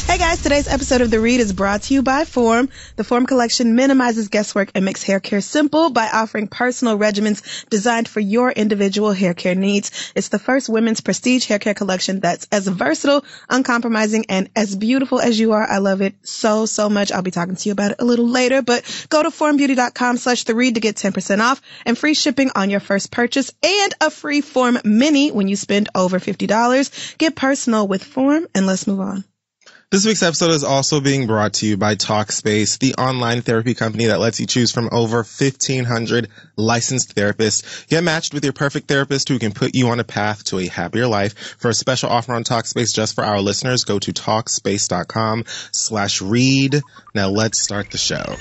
Hey guys, today's episode of The Read is brought to you by Form. The Form collection minimizes guesswork and makes hair care simple by offering personal regimens designed for your individual hair care needs. It's the first women's prestige hair care collection that's as versatile, uncompromising, and as beautiful as you are. I love it so much. I'll be talking to you about it a little later, but go to formbeauty.com/theread to get 10% off and free shipping on your first purchase and a free Form Mini when you spend over $50. Get personal with Form, and let's move on. This week's episode is also being brought to you by Talkspace, the online therapy company that lets you choose from over 1,500 licensed therapists. Get matched with your perfect therapist who can put you on a path to a happier life. For a special offer on Talkspace just for our listeners, go to Talkspace.com/read. Now let's start the show.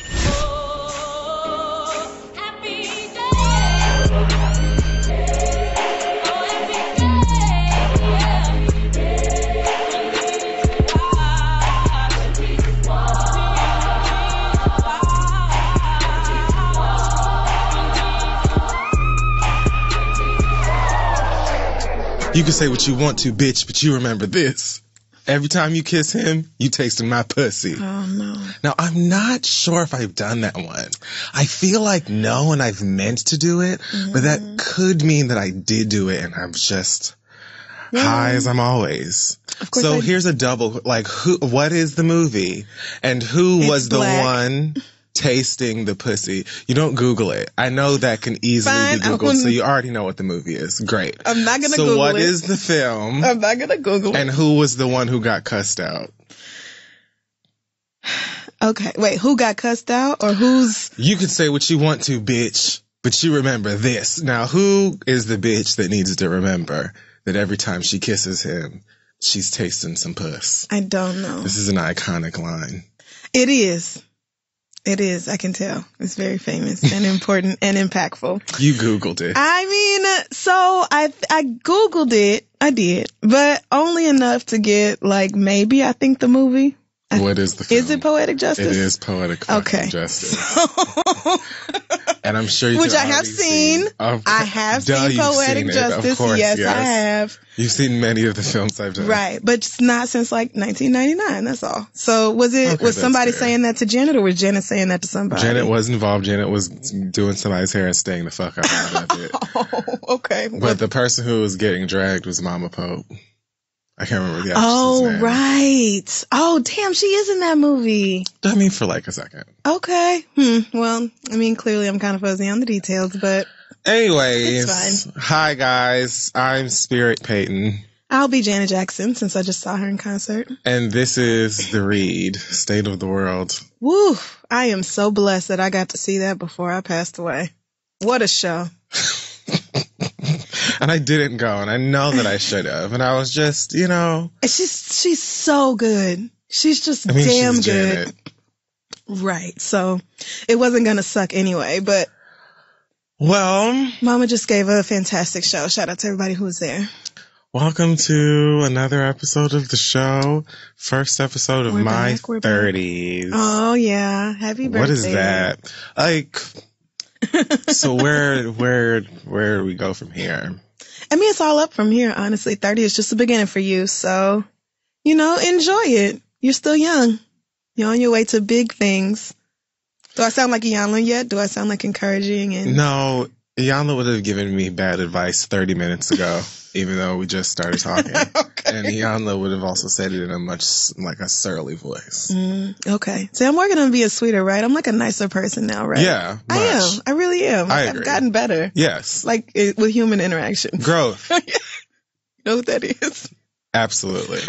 You can say what you want to, bitch, but you remember this. Every time you kiss him, you tasting my pussy. Oh, no. Now, I'm not sure if I've done that one. I feel like no, and I've meant to do it, but that could mean that I did do it, and I'm just high as I'm always. Of course. So here's a double, like, what is the movie? And who was the one tasting the pussy? You don't Google it. I know that can easily be Googled, so you already know what the movie is. Great. I'm not going to Google it. So what is the film? I'm not going to Google it. And who was the one who got cussed out? Okay, wait, who got cussed out or who's... You can say what you want to, bitch, but you remember this. Now, who is the bitch that needs to remember that every time she kisses him, she's tasting some puss? I don't know. This is an iconic line. It is. It is. I can tell. It's very famous and important and impactful. You Googled it. I mean, so I Googled it. I did, but only enough to get like maybe I think the movie. What is the film? Is it Poetic Justice? It is Poetic Justice. And I'm sure you Which I have seen. I have seen Poetic Justice. Of course, yes, I have. You've seen many of the films I've done. Right, but it's not since like 1999, that's all. So was somebody saying that to Janet, or was Janet saying that to somebody? Janet was involved. Janet was doing somebody's hair and staying the fuck out of it. Oh, okay. But the person who was getting dragged was Mama Pope. I can't remember the actress's name. Oh, right. Oh, damn, she is in that movie. I mean, for like a second. Okay. Well, I mean, clearly I'm kind of fuzzy on the details, but anyways, it's fine. Hi guys, I'm Spirit Payton. I'll be Janet Jackson since I just saw her in concert. And this is The Read, State of the World. Woo! I am so blessed that I got to see that before I passed away. What a show. And I didn't go, and I know that I should have. And I was just, she's so good. She's just damn she's good. Janet. Right. So it wasn't going to suck anyway, but. Well. Mama just gave a fantastic show. Shout out to everybody who was there. Welcome to another episode of the show. First episode of my 30s. Oh, yeah. Happy birthday. What is that? Like, so where do we go from here? I mean, it's all up from here, honestly. 30 is just the beginning for you. So, enjoy it. You're still young. You're on your way to big things. Do I sound like Iyanla yet? Do I sound like encouraging? No, Iyanla would have given me bad advice 30 minutes ago, even though we just started talking. Okay. And Iyanla would have also said it in a much, like a surly voice. Okay. See, I'm working on being sweeter, right? I'm like a nicer person now, right? Yeah, much. I am. I really am. I've gotten better. Yes. Like with human interaction. Growth. You know what that is? Absolutely.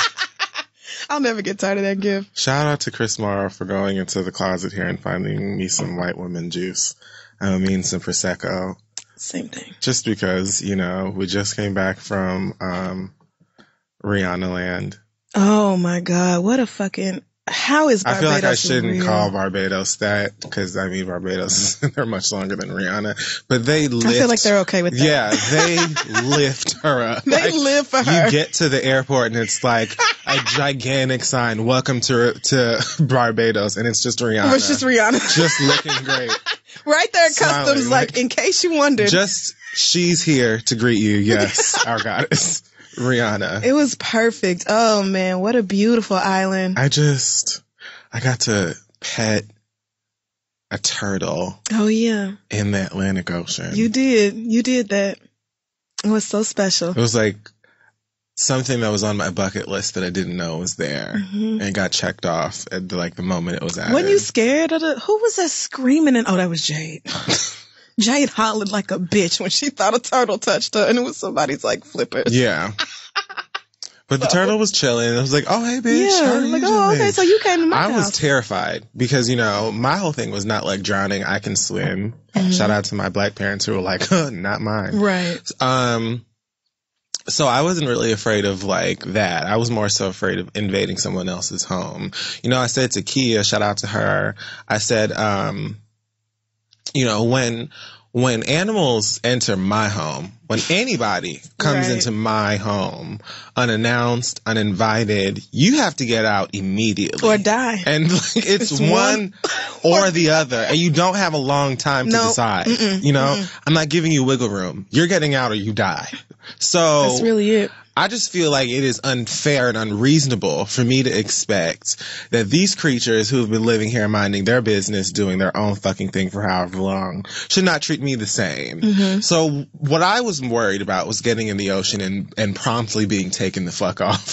I'll never get tired of that gift. Shout out to Chris Morrow for going into the closet here and finding me some white woman juice. Some Prosecco. Same thing. Just because, we just came back from Rihanna Land. Oh my God. What a fucking... How is Barbados? I feel like I shouldn't real? call Barbados that because Barbados, they're much longer than Rihanna, but they lift. I feel like they're okay with that. Yeah, they lift her up. They live for her. You get to the airport and it's like a gigantic sign, welcome to Barbados, and it's just Rihanna. It's just Rihanna. Just looking great. Right there at customs, like, in case you wondered. Just, she's here to greet you, yes, our goddess. Rihanna. It was perfect. Oh man, what a beautiful island. I got to pet a turtle. Oh yeah. In the Atlantic Ocean. You did that. It was so special. It was like something that was on my bucket list that I didn't know was there, and got checked off at the moment it was added. Weren't you scared of who was that screaming? Oh, that was Jade. Jade hollered like a bitch when she thought a turtle touched her, and it was somebody's like flippers. Yeah. But the turtle was chilling. I was like, oh, hey, bitch. Yeah. How are you like, doing? oh, okay, so you came to my house. I was terrified because, my whole thing was not like drowning. I can swim. Shout out to my black parents who were like, not mine. Right. So I wasn't really afraid of like that. I was more so afraid of invading someone else's home. I said to Kia, shout out to her. I said, when animals enter my home, when anybody comes into my home unannounced, uninvited, you have to get out immediately. Or die. And it's one or the other. And you don't have a long time to decide. I'm not giving you wiggle room. You're getting out or you die. So that's really it. I just feel like it is unfair and unreasonable for me to expect that these creatures who have been living here minding their business, doing their own fucking thing for however long, should not treat me the same. So what I was worried about was getting in the ocean and promptly being taken the fuck off.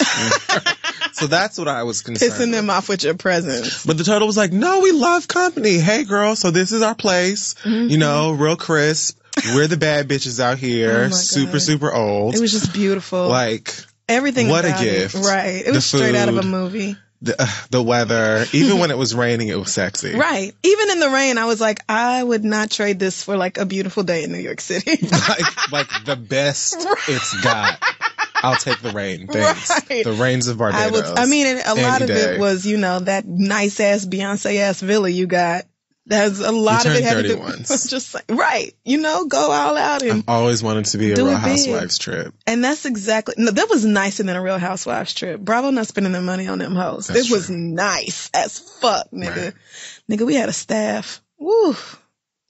So that's what I was concerned Pissing them off with your presence. But the turtle was like, no, we love company. Hey, girl, so this is our place. Real crisp. We're the bad bitches out here. Super, super old. It was just beautiful. Like, everything what about a gift. It. Right. It was straight out of a movie. The weather. Even when it was raining, it was sexy. Right. Even in the rain, I was like, I would not trade this for like a beautiful day in New York City. like the best it's got. I'll take the rain. Thanks. Right. The rains of Barbados. A lot of it was, that nice ass Beyonce ass villa you got. There's a lot of it had to do just like, right. Go all out and I've always wanted to be a Real Housewives trip. And that's exactly that was nicer than a Real Housewives trip. Bravo not spending their money on them hoes. It was nice as fuck, nigga. Right. Nigga, we had a staff. Woo.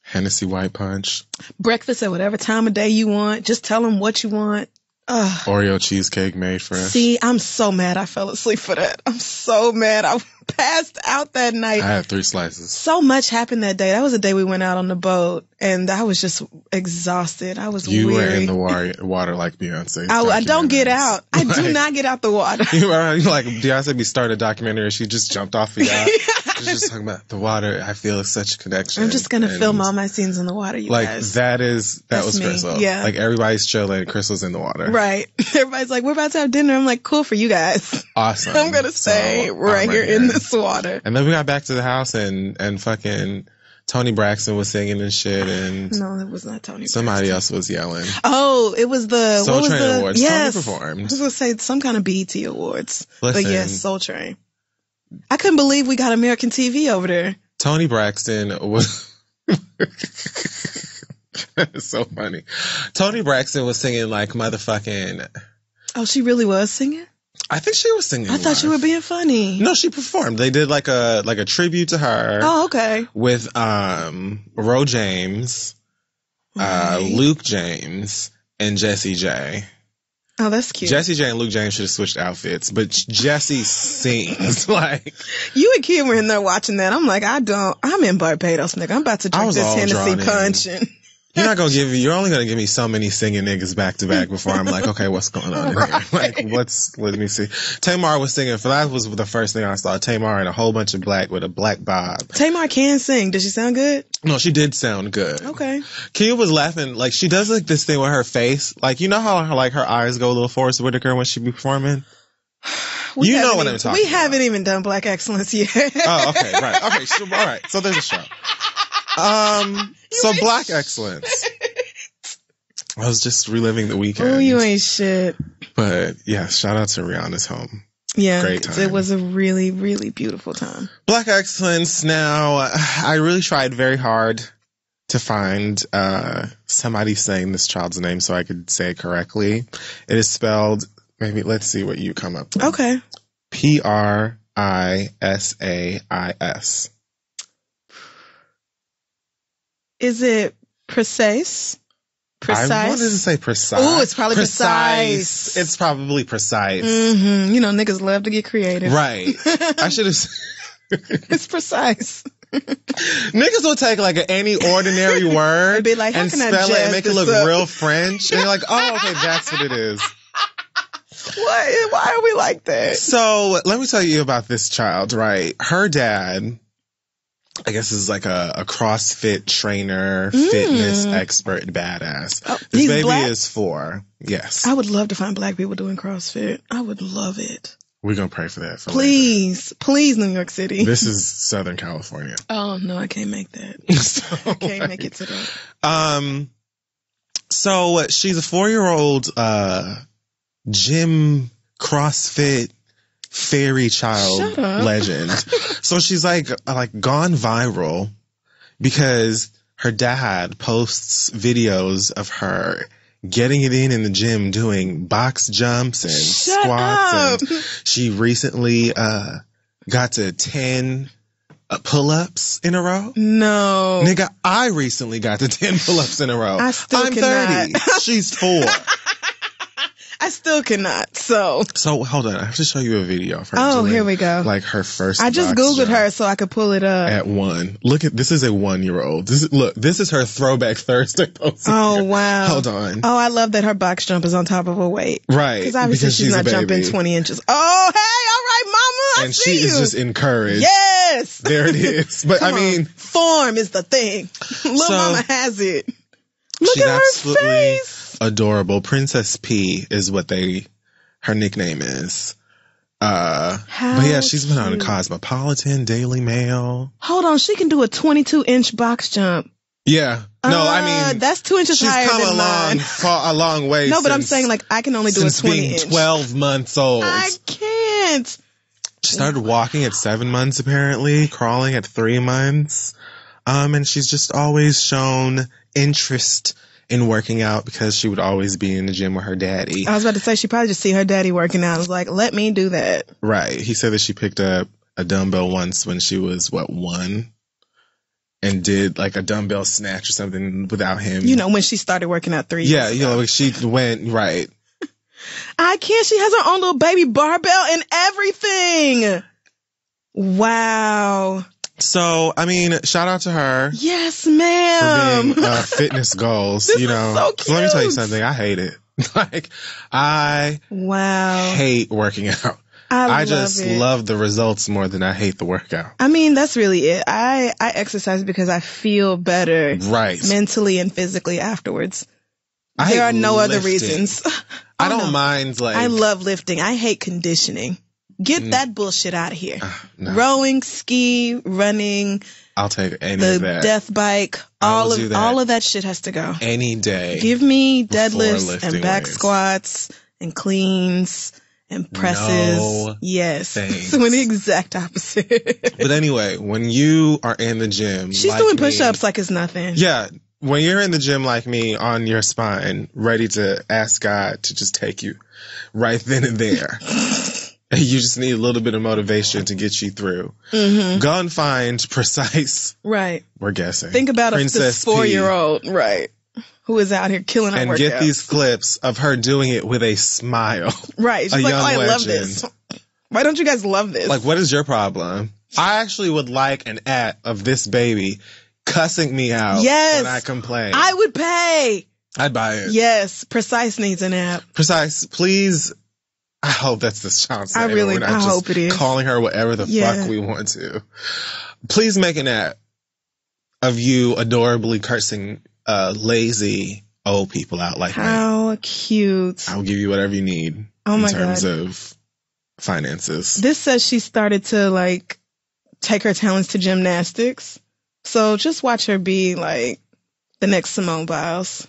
Hennessy White Punch. Breakfast at whatever time of day you want. Just tell them what you want. Oreo cheesecake made fresh. See, I'm so mad I fell asleep for that. I'm so mad. I passed out that night. I had 3 slices. So much happened that day. That was the day we went out on the boat, and I was just exhausted. I was You weary. were in the water like Beyonce. I don't get out. I do not get out the water. You were like Beyonce be starting a documentary. She just jumped off the yacht. She's just talking about the water. I feel such a connection. I'm just gonna film all my scenes in the water. You guys. That was me. Crystal. Yeah. Like everybody's chilling. Crystal's in the water. Right. Everybody's like, we're about to have dinner. I'm like, cool for you guys. Awesome. I'm gonna stay right here in this water. And then we got back to the house and fucking Tony Braxton was singing and shit, and no, it was not Tony. Somebody else was yelling. Oh, it was the Soul Train Awards. Yes, Tony performed. I was gonna say some kind of BET Awards, Listen, but yes, Soul Train. I couldn't believe we got American TV over there. Tony Braxton was. It's so funny. Tony Braxton was singing like motherfucking. Oh, she really was singing? I think she was singing. I thought you were being funny. No, she performed. They did like a tribute to her. Oh, okay. With Ro James, Luke James, and Jessie J. Oh, that's cute. Jessie J and Luke James should have switched outfits, but Jessie sings like. You and Kim were in there watching that. I'm like, I'm in Barbados, nigga. I'm about to drink this Hennessy punch and. You're only gonna give me so many singing niggas back to back before I'm like, okay, what's going on here? Like, let me see. Tamar was singing, that was the first thing I saw. Tamar and a whole bunch of black with a black bob. Tamar can sing. Did she sound good? No, she did sound good. Okay. Kia was laughing, like, she does like this thing with her face. Like, you know how her eyes go a little Forrest Whitaker when she be performing? What I'm talking about. We haven't even done Black Excellence yet. Oh, okay, right. Okay, so, all right. So there's a show. So Black Excellence. I was just reliving the weekend. Oh, you ain't shit. But yeah, shout out to Rihanna's home. Yeah, great time. It was a really, really beautiful time. Black Excellence. Now, I really tried very hard to find somebody saying this child's name so I could say it correctly. It is spelled. Maybe let's see what you come up with. Okay. Prisais. Is it precise? Precise. I wanted to say precise. Ooh, it's probably precise. It's probably precise. Mm-hmm. You know, niggas love to get creative. Right. I should have. It's precise. Niggas will take like any ordinary word be like, and spell it and make it look real French. And you're like, oh, okay, that's what it is. What? Why are we like that? So let me tell you about this child, right? Her dad, I guess, is like a CrossFit trainer, fitness expert, badass. Oh, this baby black? is 4. Yes. I would love to find black people doing CrossFit. I would love it. We're going to pray for that. Please, New York City. This is Southern California. Oh, no, I can't make that. I can't make it to that. So she's a 4-year-old, gym CrossFit fairy child legend. So she's like gone viral because her dad posts videos of her getting it in the gym, doing box jumps and squats. And she recently got to 10 pull-ups in a row. No. Nigga, I recently got to 10 pull-ups in a row. I'm cannot. 30. She's 4. I still cannot. So hold on. I have to show you a video of her. Oh, here we go. Like her first. I just Googled her so I could pull it up. At 1. Look at this is a 1-year-old. This is her throwback Thursday post. Oh wow. Hold on. Oh, I love that her box jump is on top of her weight. Right. Because obviously she's not jumping 20 inches. Oh, hey, all right, mama. And she is just encouraged. Yes. There it is. But I mean, form is the thing. Little mama has it. Look at her face. Adorable. Princess P is what her nickname is. But yeah, she's been on Cosmopolitan, Daily Mail. Hold on, she can do a 22-inch box jump. Yeah. No, I mean, that's 2 inches higher than mine. She's come a long way. No, but I'm saying like I can only do a 20-inch. Being 12 months old. I can't. She started walking at 7 months apparently, crawling at 3 months. And she's just always shown interest in working out because she would always be in the gym with her daddy. I was about to say she probably just see her daddy working out. I was like, let me do that. Right. He said that she picked up a dumbbell once when she was 1 and did like a dumbbell snatch or something without him. You know, when she started working out 3 years ago. You know, she went right. I can't. She has her own little baby barbell and everything. Wow. So, I mean, shout out to her. Yes, ma'am. For being fitness goals, this is so cute. So let me tell you something. I hate it. I hate working out. I just love the results more than I hate the workout. I mean, that's really it. I exercise because I feel better mentally and physically afterwards. There are no other reasons. I don't mind I love lifting. I hate conditioning. Get that bullshit out of here. No. Rowing, ski, running. I'll take any of that. The death bike. All of that shit has to go. Any day. Give me deadlifts and back squats and cleans and presses. No, yes. Thanks. So the exact opposite. But anyway, when you are in the gym. She's doing push-ups like it's nothing. Yeah. When you're in the gym like me, on your spine, ready to ask God to just take you right then and there. You just need a little bit of motivation to get you through. Mm-hmm. Go and find Precise. Right. We're guessing. Think about this 4-year-old, right, who is out here killing her and workouts. Get these clips of her doing it with a smile. Right. She's like, I love this. Why don't you guys love this? Like, what is your problem? I actually would like an ad of this baby cussing me out when I complain. I would pay. I'd buy it. Yes. Precise needs an app. Precise, please. I hope that's the chance. I hope it is. Calling her whatever the fuck we want to. Please make an app of you adorably cursing lazy old people out like me. How cute. I'll give you whatever you need in terms of finances. This says she started to take her talents to gymnastics. So just watch her be like the next Simone Biles.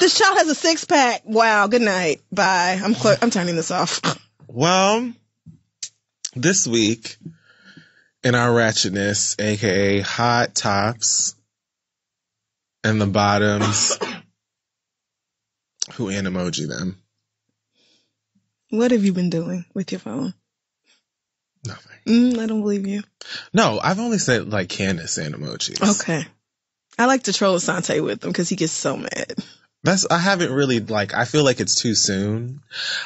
This child has a 6-pack. Wow. Good night. Bye. I'm turning this off. Well, this week in our ratchetness, aka hot tops and the bottoms, who emoji them? What have you been doing with your phone? Nothing. I don't believe you. No, I've only said Candace and emojis. Okay. I like to troll Asante with him because he gets so mad. I haven't really, I feel like it's too soon.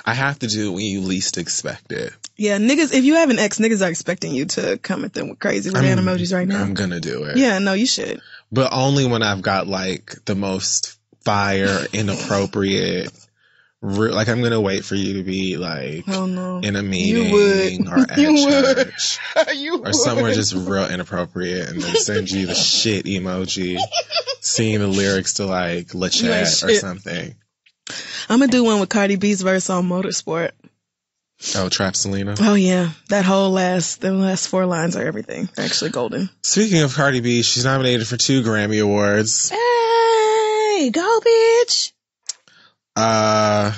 I have to do it when you least expect it. Yeah, niggas, if you have an ex, niggas are expecting you to come at them with crazy banana emojis right now. I'm gonna do it. Yeah, no, you should. But only when I've got, the most fire, inappropriate, I'm gonna wait for you to be, oh, no. in a meeting or at church. You or somewhere just real inappropriate and then send you the shit emoji. Singing the lyrics to La Chat or something. I'm gonna do one with Cardi B's verse on Motorsport. Oh, Trap Selena? Oh yeah. The last 4 lines are everything. They're actually golden. Speaking of Cardi B, she's nominated for 2 Grammy Awards. Hey, go bitch! I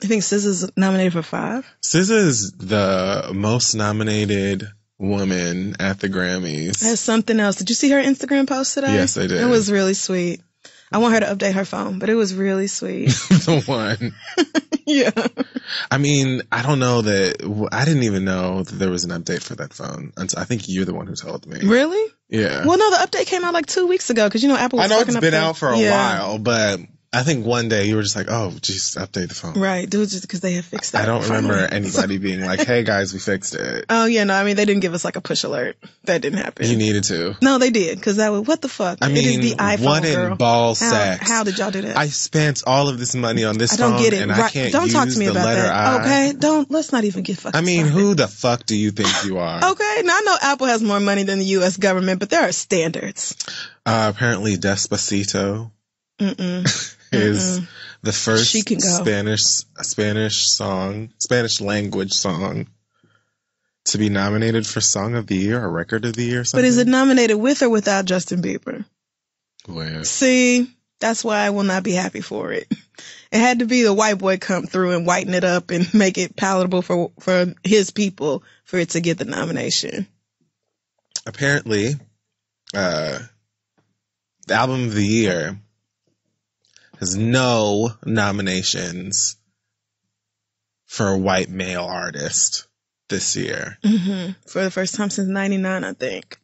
think SZA's nominated for 5. SZA is the most nominated woman at the Grammys. There's something else. Did you see her Instagram post today? Yes, I did. It was really sweet. I want her to update her phone, but it was really sweet. The one. Yeah. I mean, I don't know I didn't even know that there was an update for that phone. I think you're the one who told me. Really? Yeah. Well, no, the update came out 2 weeks ago because, Apple was I know fucking it's up been out for a yeah. while, but I think one day you were just like, oh, just update the phone. Right. Dude, just because they had fixed that. I don't remember anybody being like, hey guys, we fixed it. Oh, yeah, no, I mean, they didn't give us a push alert. That didn't happen. You needed to. No, they did, because that was, what the fuck? I mean, it is the iPhone, what girl. in ball sacks? How did y'all do that? I spent all of this money on this phone, get it. And right. I can't don't use talk to me the about letter that. I. Okay, let's not even get fucking I mean, started. Who the fuck do you think you are? Okay, now I know Apple has more money than the U.S. government, but there are standards. Apparently Despacito is the first Spanish language song to be nominated for Song of the Year or Record of the Year or something. But is it nominated with or without Justin Bieber? With. See, that's why I will not be happy for it. It had to be the white boy come through and whiten it up and make it palatable for his people for it to get the nomination. Apparently, the Album of the Year has no nominations for a white male artist this year. Mm-hmm. For the first time since 99, I think.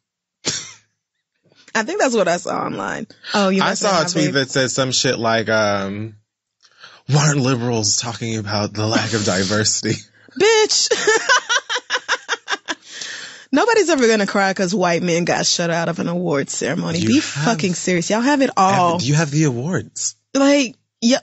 I think that's what I saw online. Oh, I saw a tweet that said some shit like, why aren't liberals talking about the lack of diversity? Bitch! Nobody's ever gonna cry because white men got shut out of an awards ceremony. Be fucking serious. Y'all have it all. You have the awards. Yeah,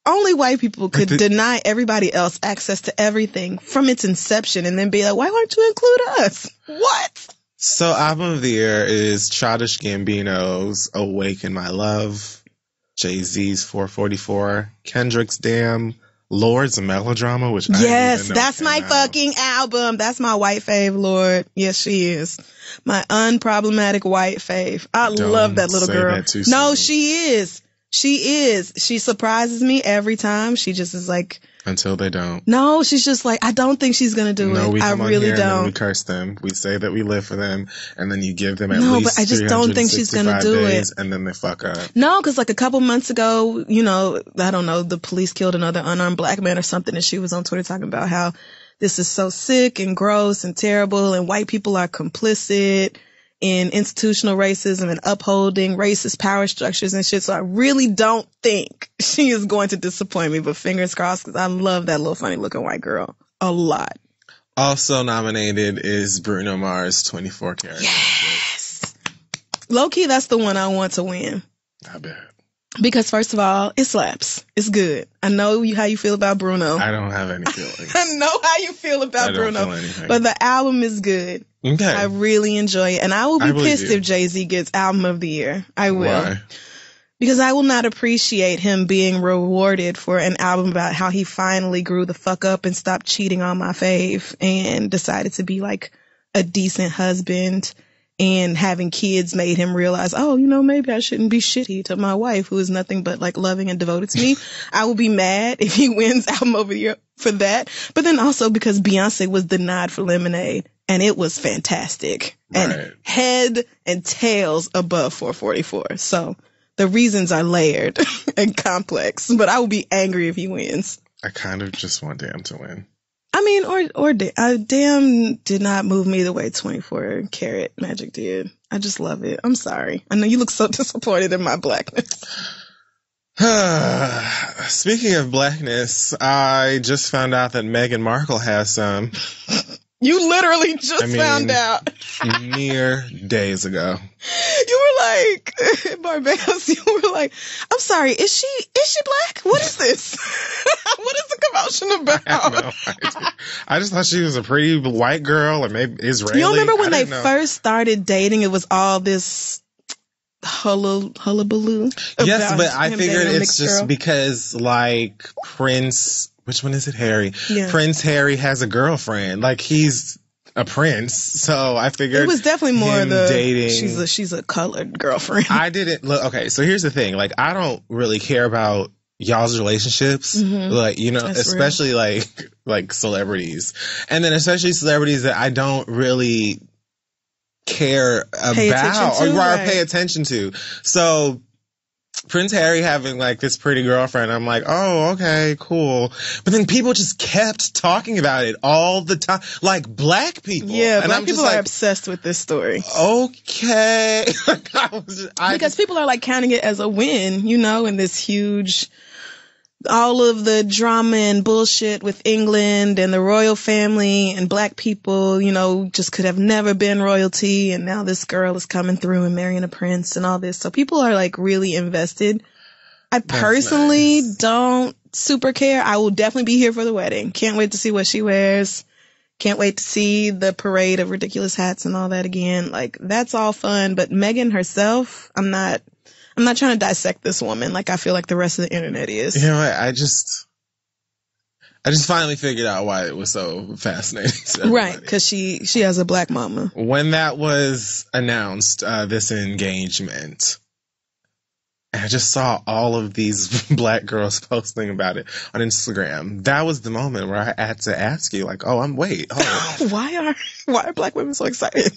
only white people could deny everybody else access to everything from its inception and then be like, why won't you include us? What? So, Album of the Year is Childish Gambino's Awaken My Love, Jay-Z's 444, Kendrick's Damn, Lord's Melodrama, which I didn't even know that's my fucking album. That's my white fave, Lord. Yes, she is. My unproblematic white fave. I love that little girl. That too no, soon. she is. She is. She surprises me every time. She just is like. Until they don't. No, she's just like, I don't think she's going to do it. No, we come I really on here don't. And then we curse them. We say that we live for them, and then you give them at least No, but I just don't think she's going to do it. And then they fuck up. No, because a couple months ago, I don't know, the police killed another unarmed black man or something, and she was on Twitter talking about how this is so sick and gross and terrible, and white people are complicit in institutional racism and upholding racist power structures and shit. So I really don't think she is going to disappoint me, but fingers crossed, because I love that little funny looking white girl a lot. Also nominated is Bruno Mars' 24 Karat. Yes. Low key, that's the one I want to win. I bet. Because first of all, it slaps. It's good. I know how you feel about Bruno. I don't have any feelings. I know how you feel about Bruno. Feel anything. But the album is good. Okay. I really enjoy it. And I will be pissed if Jay-Z gets Album of the Year. I will. Why? Because I will not appreciate him being rewarded for an album about how he finally grew the fuck up and stopped cheating on my fave and decided to be like a decent husband, and having kids made him realize, oh, maybe I shouldn't be shitty to my wife who is nothing but like loving and devoted to me. I will be mad if he wins Album of the Year for that. But then also because Beyonce was denied for Lemonade, and it was fantastic. Right. And head and tails above 444. So the reasons are layered and complex, but I will be angry if he wins. I kind of just want Damn to win. I mean, Damn did not move me the way 24 Karat Magic did. I just love it. I'm sorry. I know you look so disappointed in my blackness. Speaking of blackness, I just found out that Meghan Markle has some. You literally just found out. Mere days ago. You were like, Barbados, you were like, I'm sorry, is she black? What is this? What is the commotion about? I have no idea. I just thought she was a pretty white girl, or maybe Israeli. You remember when they first started dating, it was all this hullabaloo? Yes, but I figured it's just because, like, Prince, which one is it? Harry. Yeah. Prince Harry has a girlfriend. Like, he's a prince, so I figured it was definitely more the dating. She's a colored girlfriend. I didn't look. Okay, so here's the thing. Like, I don't really care about y'all's relationships, like, you know, that's especially real. like celebrities, and then especially celebrities that I don't really care about or pay attention to. So Prince Harry having like this pretty girlfriend, I'm like, oh, okay, cool. But then people just kept talking about it all the time, like black people. Yeah, black people are obsessed with this story. Okay. Because people are like counting it as a win, you know, in this huge, all of the drama and bullshit with England and the royal family and black people, you know, just could have never been royalty. And now this girl is coming through and marrying a prince and all this. So people are like really invested. I personally don't super care. I will definitely be here for the wedding. Can't wait to see what she wears. Can't wait to see the parade of ridiculous hats and all that again. Like, that's all fun. But Meghan herself, I'm not trying to dissect this woman like I feel like the rest of the internet is. You know what? I just finally figured out why it was so fascinating. Right, because she has a black mama. When that was announced, this engagement, I just saw all of these black girls posting about it on Instagram. That was the moment where I had to ask you, like, why are black women so excited?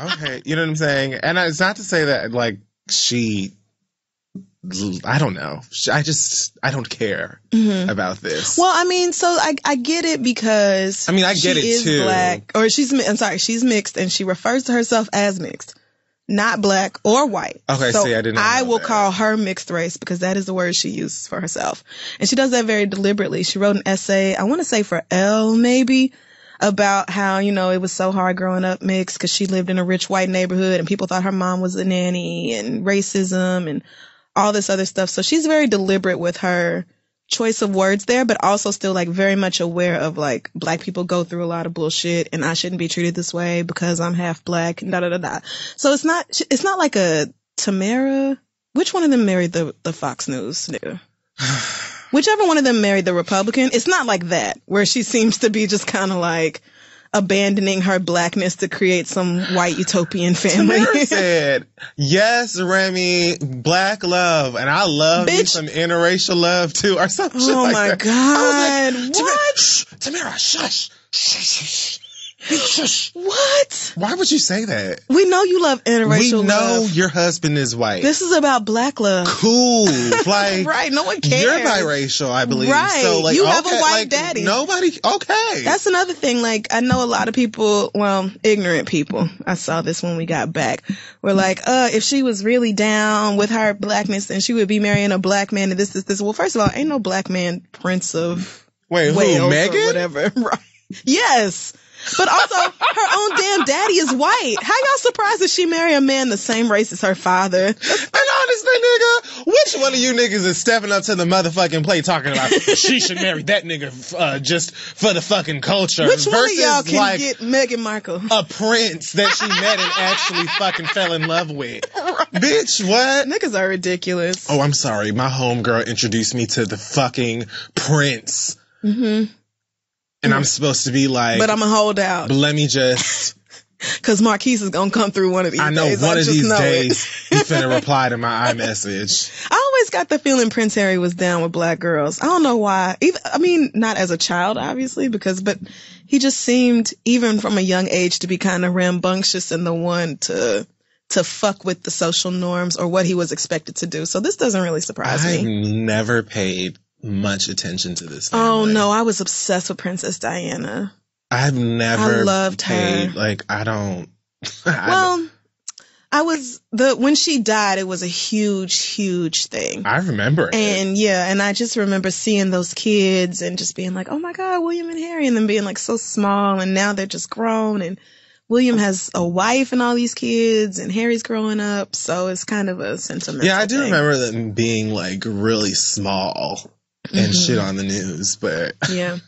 Okay, you know what I'm saying? And it's not to say that, like, I don't know. I don't care about this. Well, I mean, so I get it because I get it too. Black, or she's mixed, and she refers to herself as mixed, not black or white. Okay, so I didn't know I will that. call her mixed race because that is the word she uses for herself. And she does that very deliberately. She wrote an essay, I want to say for Elle maybe, about how, you know, it was so hard growing up mixed because she lived in a rich white neighborhood and people thought her mom was a nanny, and racism and all this other stuff. So she's very deliberate with her choice of words there, but also still like very much aware of like black people go through a lot of bullshit and I shouldn't be treated this way because I'm half black and da-da-da-da. So it's not like a Tamara. Which one of them married the Fox News nigga? Whichever one of them married the Republican. It's not like that where she seems to be just kind of like abandoning her blackness to create some white utopian family. Tamara said, yes, Remy, black love. And I love me some interracial love too, or something like that. Oh my God. Like, what? Tamara, shush. Shush. Shush. What? Why would you say that? We know you love interracial love. We know your husband is white. This is about black love. Cool. Like, right, no one cares. You're biracial, I believe. Right. So, like, you have a white daddy. Nobody, okay. That's another thing. Like, I know a lot of people, well, ignorant people, I saw this when we got back, were like, if she was really down with her blackness, then she would be marrying a black man and this. Well, first of all, ain't no black man Prince of Wales Meghan? Or whatever. Right. Yes. But also, her own damn daddy is white. How y'all surprised that she marry a man the same race as her father? And honestly, nigga, which one of you niggas is stepping up to the motherfucking plate talking about she should marry that nigga just for the fucking culture? Which one of y'all can like get Meghan Markle? A prince that she met and actually fucking fell in love with. Right. Bitch, what? Niggas are ridiculous. Oh, I'm sorry. My homegirl introduced me to the fucking prince. Mm-hmm. And I'm supposed to be like, but I'm gonna hold out. But let me just, cause Marquise is gonna come through one of these days. I know one of these days he's finna reply to my iMessage. I always got the feeling Prince Harry was down with black girls. I don't know why. I mean, not as a child, obviously, but he just seemed, even from a young age, to be kind of rambunctious and the one to fuck with the social norms or what he was expected to do. So this doesn't really surprise me. I've never paid much attention to this family. Oh no, I was obsessed with Princess Diana. I've never loved paid, her. Like, I don't. Well, when she died, it was a huge thing. I remember it. And I just remember seeing those kids and just being like, oh my God, William and Harry, and them being like so small, and now they're just grown, and William has a wife and all these kids, and Harry's growing up, so it's kind of a sentimental Yeah, I do thing. remember them being like really small and shit on the news, but yeah.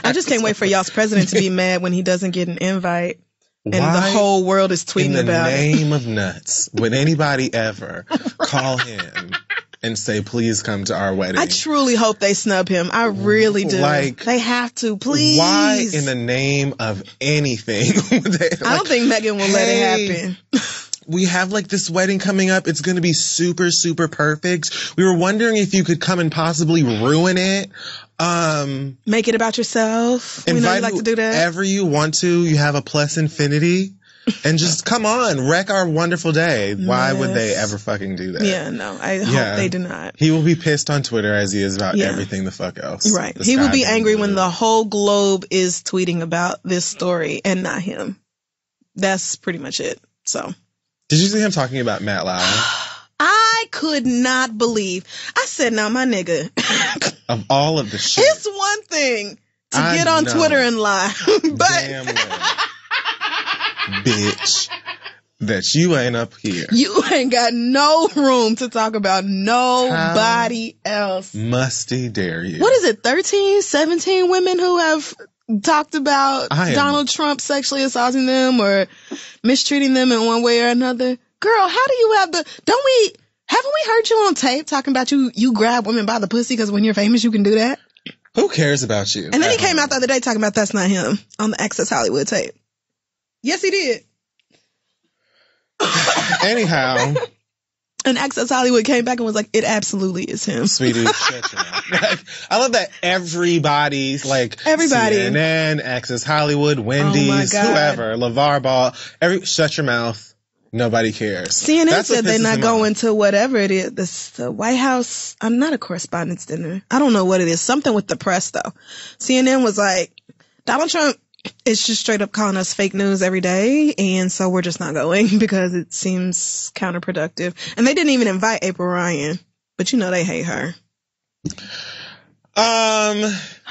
I just can't wait for y'all's president to be mad when he doesn't get an invite. And why the whole world is tweeting about it. In the name of nuts, would anybody ever call him and say, please come to our wedding? I truly hope they snub him. I really do. Like, they have to, please. Why in the name of anything? I don't think Meghan will let it happen. We have like this wedding coming up. It's going to be super, super perfect. We were wondering if you could come and possibly ruin it. Make it about yourself. We know you like to do that. Whenever you want to. You have a plus infinity. And just come on, wreck our wonderful day. Why would they ever fucking do that? Yeah, no, I hope they do not. He will be pissed on Twitter as he is about everything the fuck else. Right. He will be angry when the whole globe is tweeting about this story and not him. That's pretty much it. So. Did you see him talking about Matt Lauer? I could not believe. I said, now my nigga. Of all of the shit. It's one thing to get on Twitter and lie. But damn well, bitch, that you ain't up here. You ain't got no room to talk about nobody else. Musty dare you. What is it, 13, 17 women who have talked about Donald Trump sexually assaulting them or mistreating them in one way or another? Girl, how do you have haven't we heard you on tape talking about you grab women by the pussy because when you're famous you can do that? Who cares about you? And then he came out the other day talking about that's not him on the Access Hollywood tape. Yes, he did. Anyhow. And Access Hollywood came back and was like, it absolutely is him. Sweetie, shut your mouth. I love that everybody's like CNN, Access Hollywood, Wendy's, whoever, LeVar Ball, shut your mouth. Nobody cares. CNN said they're not going to whatever it is. The White House, I'm not a correspondence dinner. I don't know what it is. Something with the press though. CNN was like, Donald Trump is just straight up calling us fake news every day. And so we're just not going because it seems counterproductive. And they didn't even invite April Ryan, but you know, they hate her.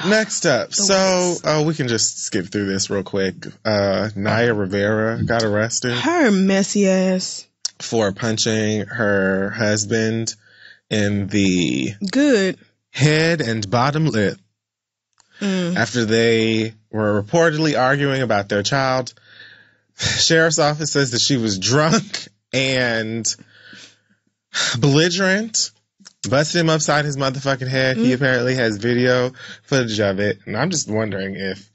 Next up. So, we can just skip through this real quick. Naya Rivera got arrested. Her messy ass. For punching her husband in the head and bottom lip. After they were reportedly arguing about their child. Sheriff's office says that she was drunk and belligerent. Busted him upside his motherfucking head. He apparently has video footage of it. And I'm just wondering if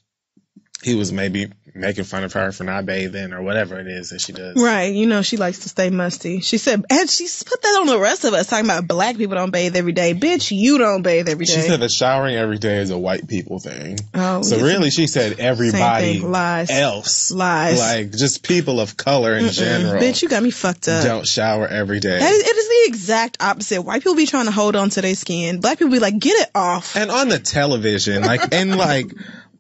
he was maybe making fun of her for not bathing or whatever it is that she does. Right. You know, she likes to stay musty. She said, and she put that on the rest of us, talking about black people don't bathe every day. Bitch, you don't bathe every day. She said that showering every day is a white people thing. Oh, so really she said everybody else. Lies. Like just people of color in general. Bitch, you got me fucked up. Don't shower every day. It is the exact opposite. White people be trying to hold on to their skin. Black people be like, get it off. And on the television,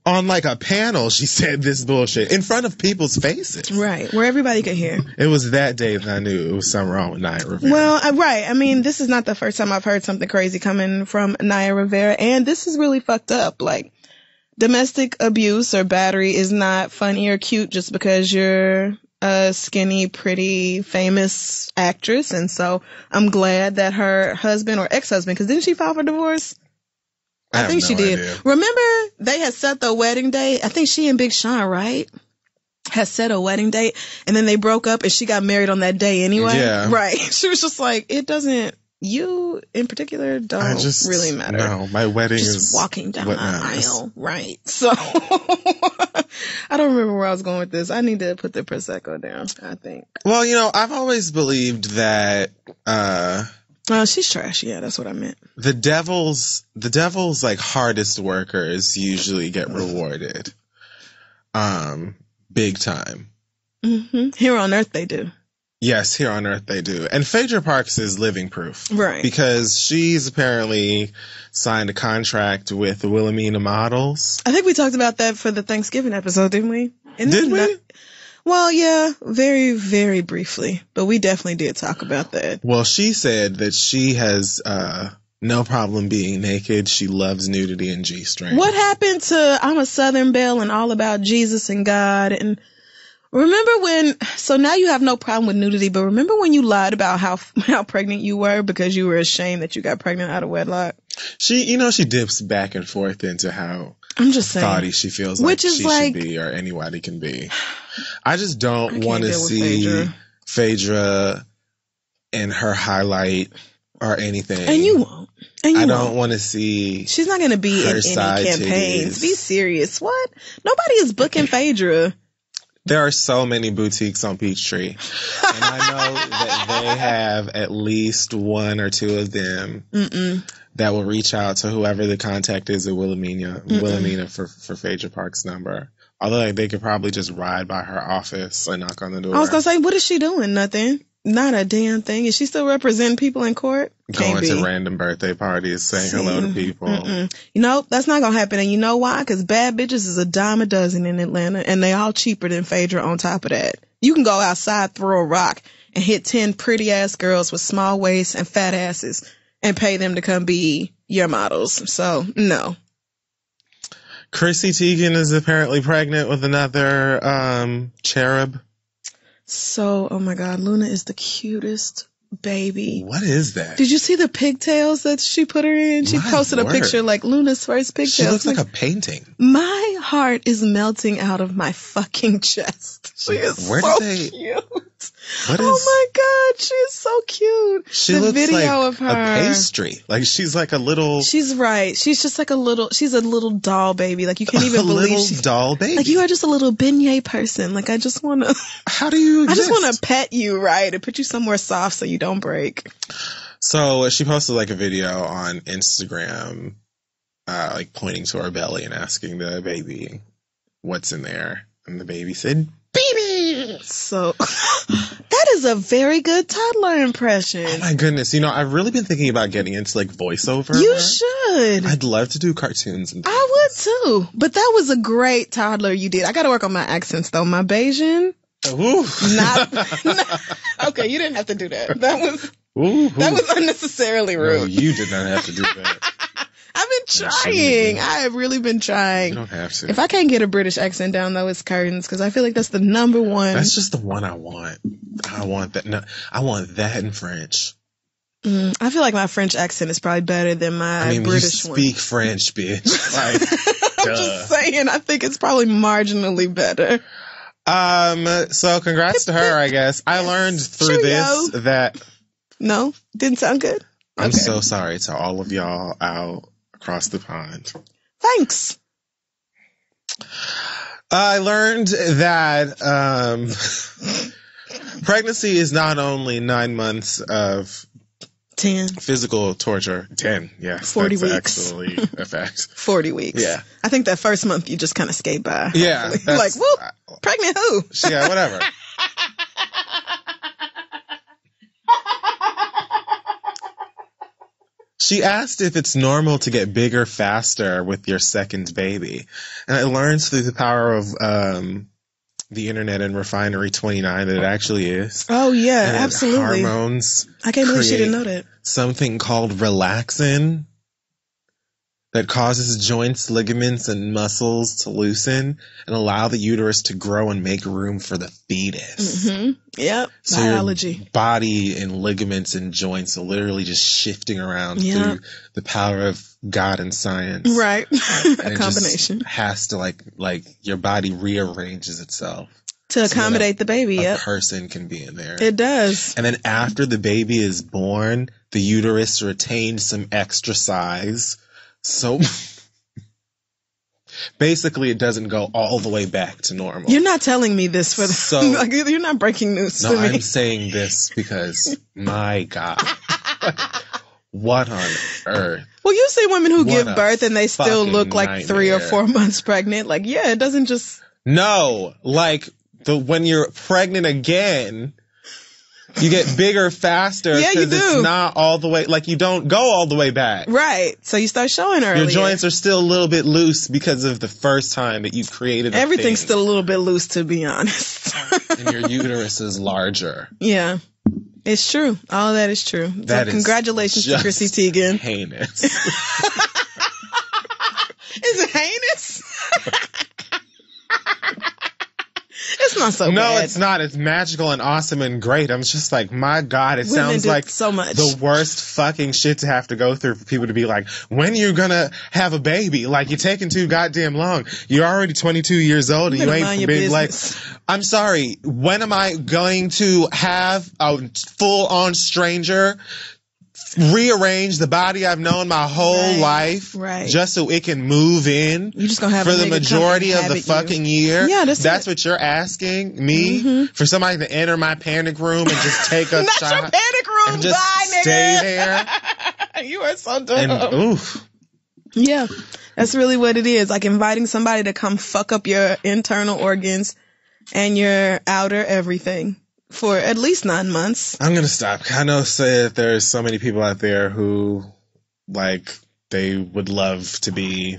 on like a panel, she said this bullshit in front of people's faces. Right, where everybody could hear. It was that day that I knew it was something wrong with Naya Rivera. Well, right. I mean, this is not the first time I've heard something crazy coming from Naya Rivera, and this is really fucked up. Like, domestic abuse or battery is not funny or cute just because you're a skinny, pretty, famous actress, and so I'm glad that her husband or ex-husband, because didn't she file for divorce? I think she did. Idea. Remember, they had set the wedding date. I think she and Big Sean, right? Had set a wedding date, and then they broke up, and she got married on that day anyway. Yeah. Right. She was just like, it doesn't, you in particular don't really matter. No, my wedding just is walking down the aisle. Right. So, I don't remember where I was going with this. I need to put the Prosecco down, I think. Well, you know, I've always believed that, she's trash. Yeah, that's what I meant. The devil's like hardest workers usually get rewarded. Big time. Mm-hmm. Here on Earth they do. Yes, here on Earth they do. And Phaedra Parks is living proof. Right. Because she's apparently signed a contract with Wilhelmina Models. I think we talked about that for the Thanksgiving episode, didn't we? Did we? Well, yeah, very, very briefly, but we definitely did talk about that. Well, she said that she has no problem being naked. She loves nudity and G-string. What happened to I'm a Southern Belle and all about Jesus and God? And remember when, so now you have no problem with nudity, but remember when you lied about how pregnant you were because you were ashamed that you got pregnant out of wedlock? She dips back and forth into how I'm just saying, thoughty she feels like she should be or anybody can be. I just don't want to see Phaedra in her highlight or anything. And you won't. I don't want to see. She's not going to be in any campaigns. Titties. Be serious. What? Nobody is booking Phaedra. There are so many boutiques on Peachtree. And I know that they have at least one or two of them that will reach out to whoever the contact is at Wilhelmina for Phaedra Park's number. Although they could probably just ride by her office and knock on the door. I was going to say, what is she doing? Nothing. Not a damn thing. Is she still representing people in court? Going to random birthday parties, saying hello to people. You know, that's not going to happen. And you know why? Because bad bitches is a dime a dozen in Atlanta, and they all cheaper than Phaedra on top of that. You can go outside, throw a rock, and hit 10 pretty-ass girls with small waists and fat asses and pay them to come be your models. So, no. Chrissy Teigen is apparently pregnant with another cherub. So, oh my God, Luna is the cutest baby. What is that? Did you see the pigtails that she put her in? She posted a picture like Luna's first pigtails. She looks like a painting. My heart is melting out of my fucking chest. She is so cute. Oh my God, she is so cute. She looks like a pastry. Like she's like a little. She's right. She's just like she's a little doll baby. Like you can't even believe a little doll baby. Like you are just a little beignet person. Like I just want to. How do you exist? I just want to pet you, right? And put you somewhere soft so you don't break. So she posted like a video on Instagram, like pointing to her belly and asking the baby what's in there. And the baby said, "Baby." So that is a very good toddler impression. Oh my goodness. You know, I've really been thinking about getting into like voiceover. You should. I'd love to do cartoons and things. I would too. But that was a great toddler you did. I got to work on my accents though. My Bayesian. Ooh. Not okay, you didn't have to do that. That was unnecessarily rude. No, you did not have to do that. I've been trying. I have really been trying. You don't have to. If I can't get a British accent down, though, it's curtains, because I feel like that's the number one. That's just the one I want. I want that. No, I want that in French. I feel like my French accent is probably better than my British one. You speak French, bitch. Like, I'm just saying, I think it's probably marginally better. So congrats to her, I guess. I learned through this that... No? Didn't sound good? I'm so sorry to all of y'all out across the pond. Thanks. I learned that pregnancy is not only 9 months of 10 physical torture. 10, yes. 40 that's weeks. actually a fact. 40 weeks. Yeah. I think that first month you just kind of skate by. Yeah. Like, whoop, pregnant who? Yeah, whatever. She asked if it's normal to get bigger faster with your second baby. And I learned through the power of the internet and Refinery 29 that it actually is. Oh, yeah, absolutely. Hormones. I can't believe she didn't know that. Something called relaxin that causes joints, ligaments, and muscles to loosen and allow the uterus to grow and make room for the fetus. Mm-hmm. Yep. So biology. Your body and ligaments and joints are literally just shifting around through the power of God and science. Right. A combination. Just has to like your body rearranges itself. To accommodate the baby, a person can be in there. It does. And then after the baby is born, the uterus retains some extra size. So basically, it doesn't go all the way back to normal. You're not telling me this for like, you're not breaking news to me. No, I'm saying this because, my God, what on earth? Well, you see women who give birth and they still look like 3 or 4 months pregnant. Like, yeah, it doesn't just... No, like when you're pregnant again... You get bigger faster Yeah, you because do. it's not all the way, like you don't go all the way back. Right. So you start showing earlier. Your joints are still a little bit loose because of the first time that you created Everything's thing. still a little bit loose, to be honest. And your uterus is larger. Yeah. It's true. All of that is true. That so congratulations to Chrissy Teigen. Heinous. Is it heinous? It's not so bad. No, it's not. It's magical and awesome and great. I'm just like, my God, it Women sounds do like so much. the worst fucking shit to have to go through for people to be like, when are you gonna have a baby? Like, you're taking too goddamn long. You're already 22 years old and you ain't been like, I'm sorry, when am I going to have a full-on stranger rearrange the body I've known my whole life just so it can move in you just gonna have for the majority of the fucking year? Yeah, that's what you're asking me? For somebody to enter my panic room and just take a Not shot your panic room, and just stay there? You are so dumb. And oof. Yeah, that's really what it is. Like inviting somebody to come fuck up your internal organs and your outer everything for at least 9 months. I'm going to stop. I know that there's so many people out there who, like, they would love to be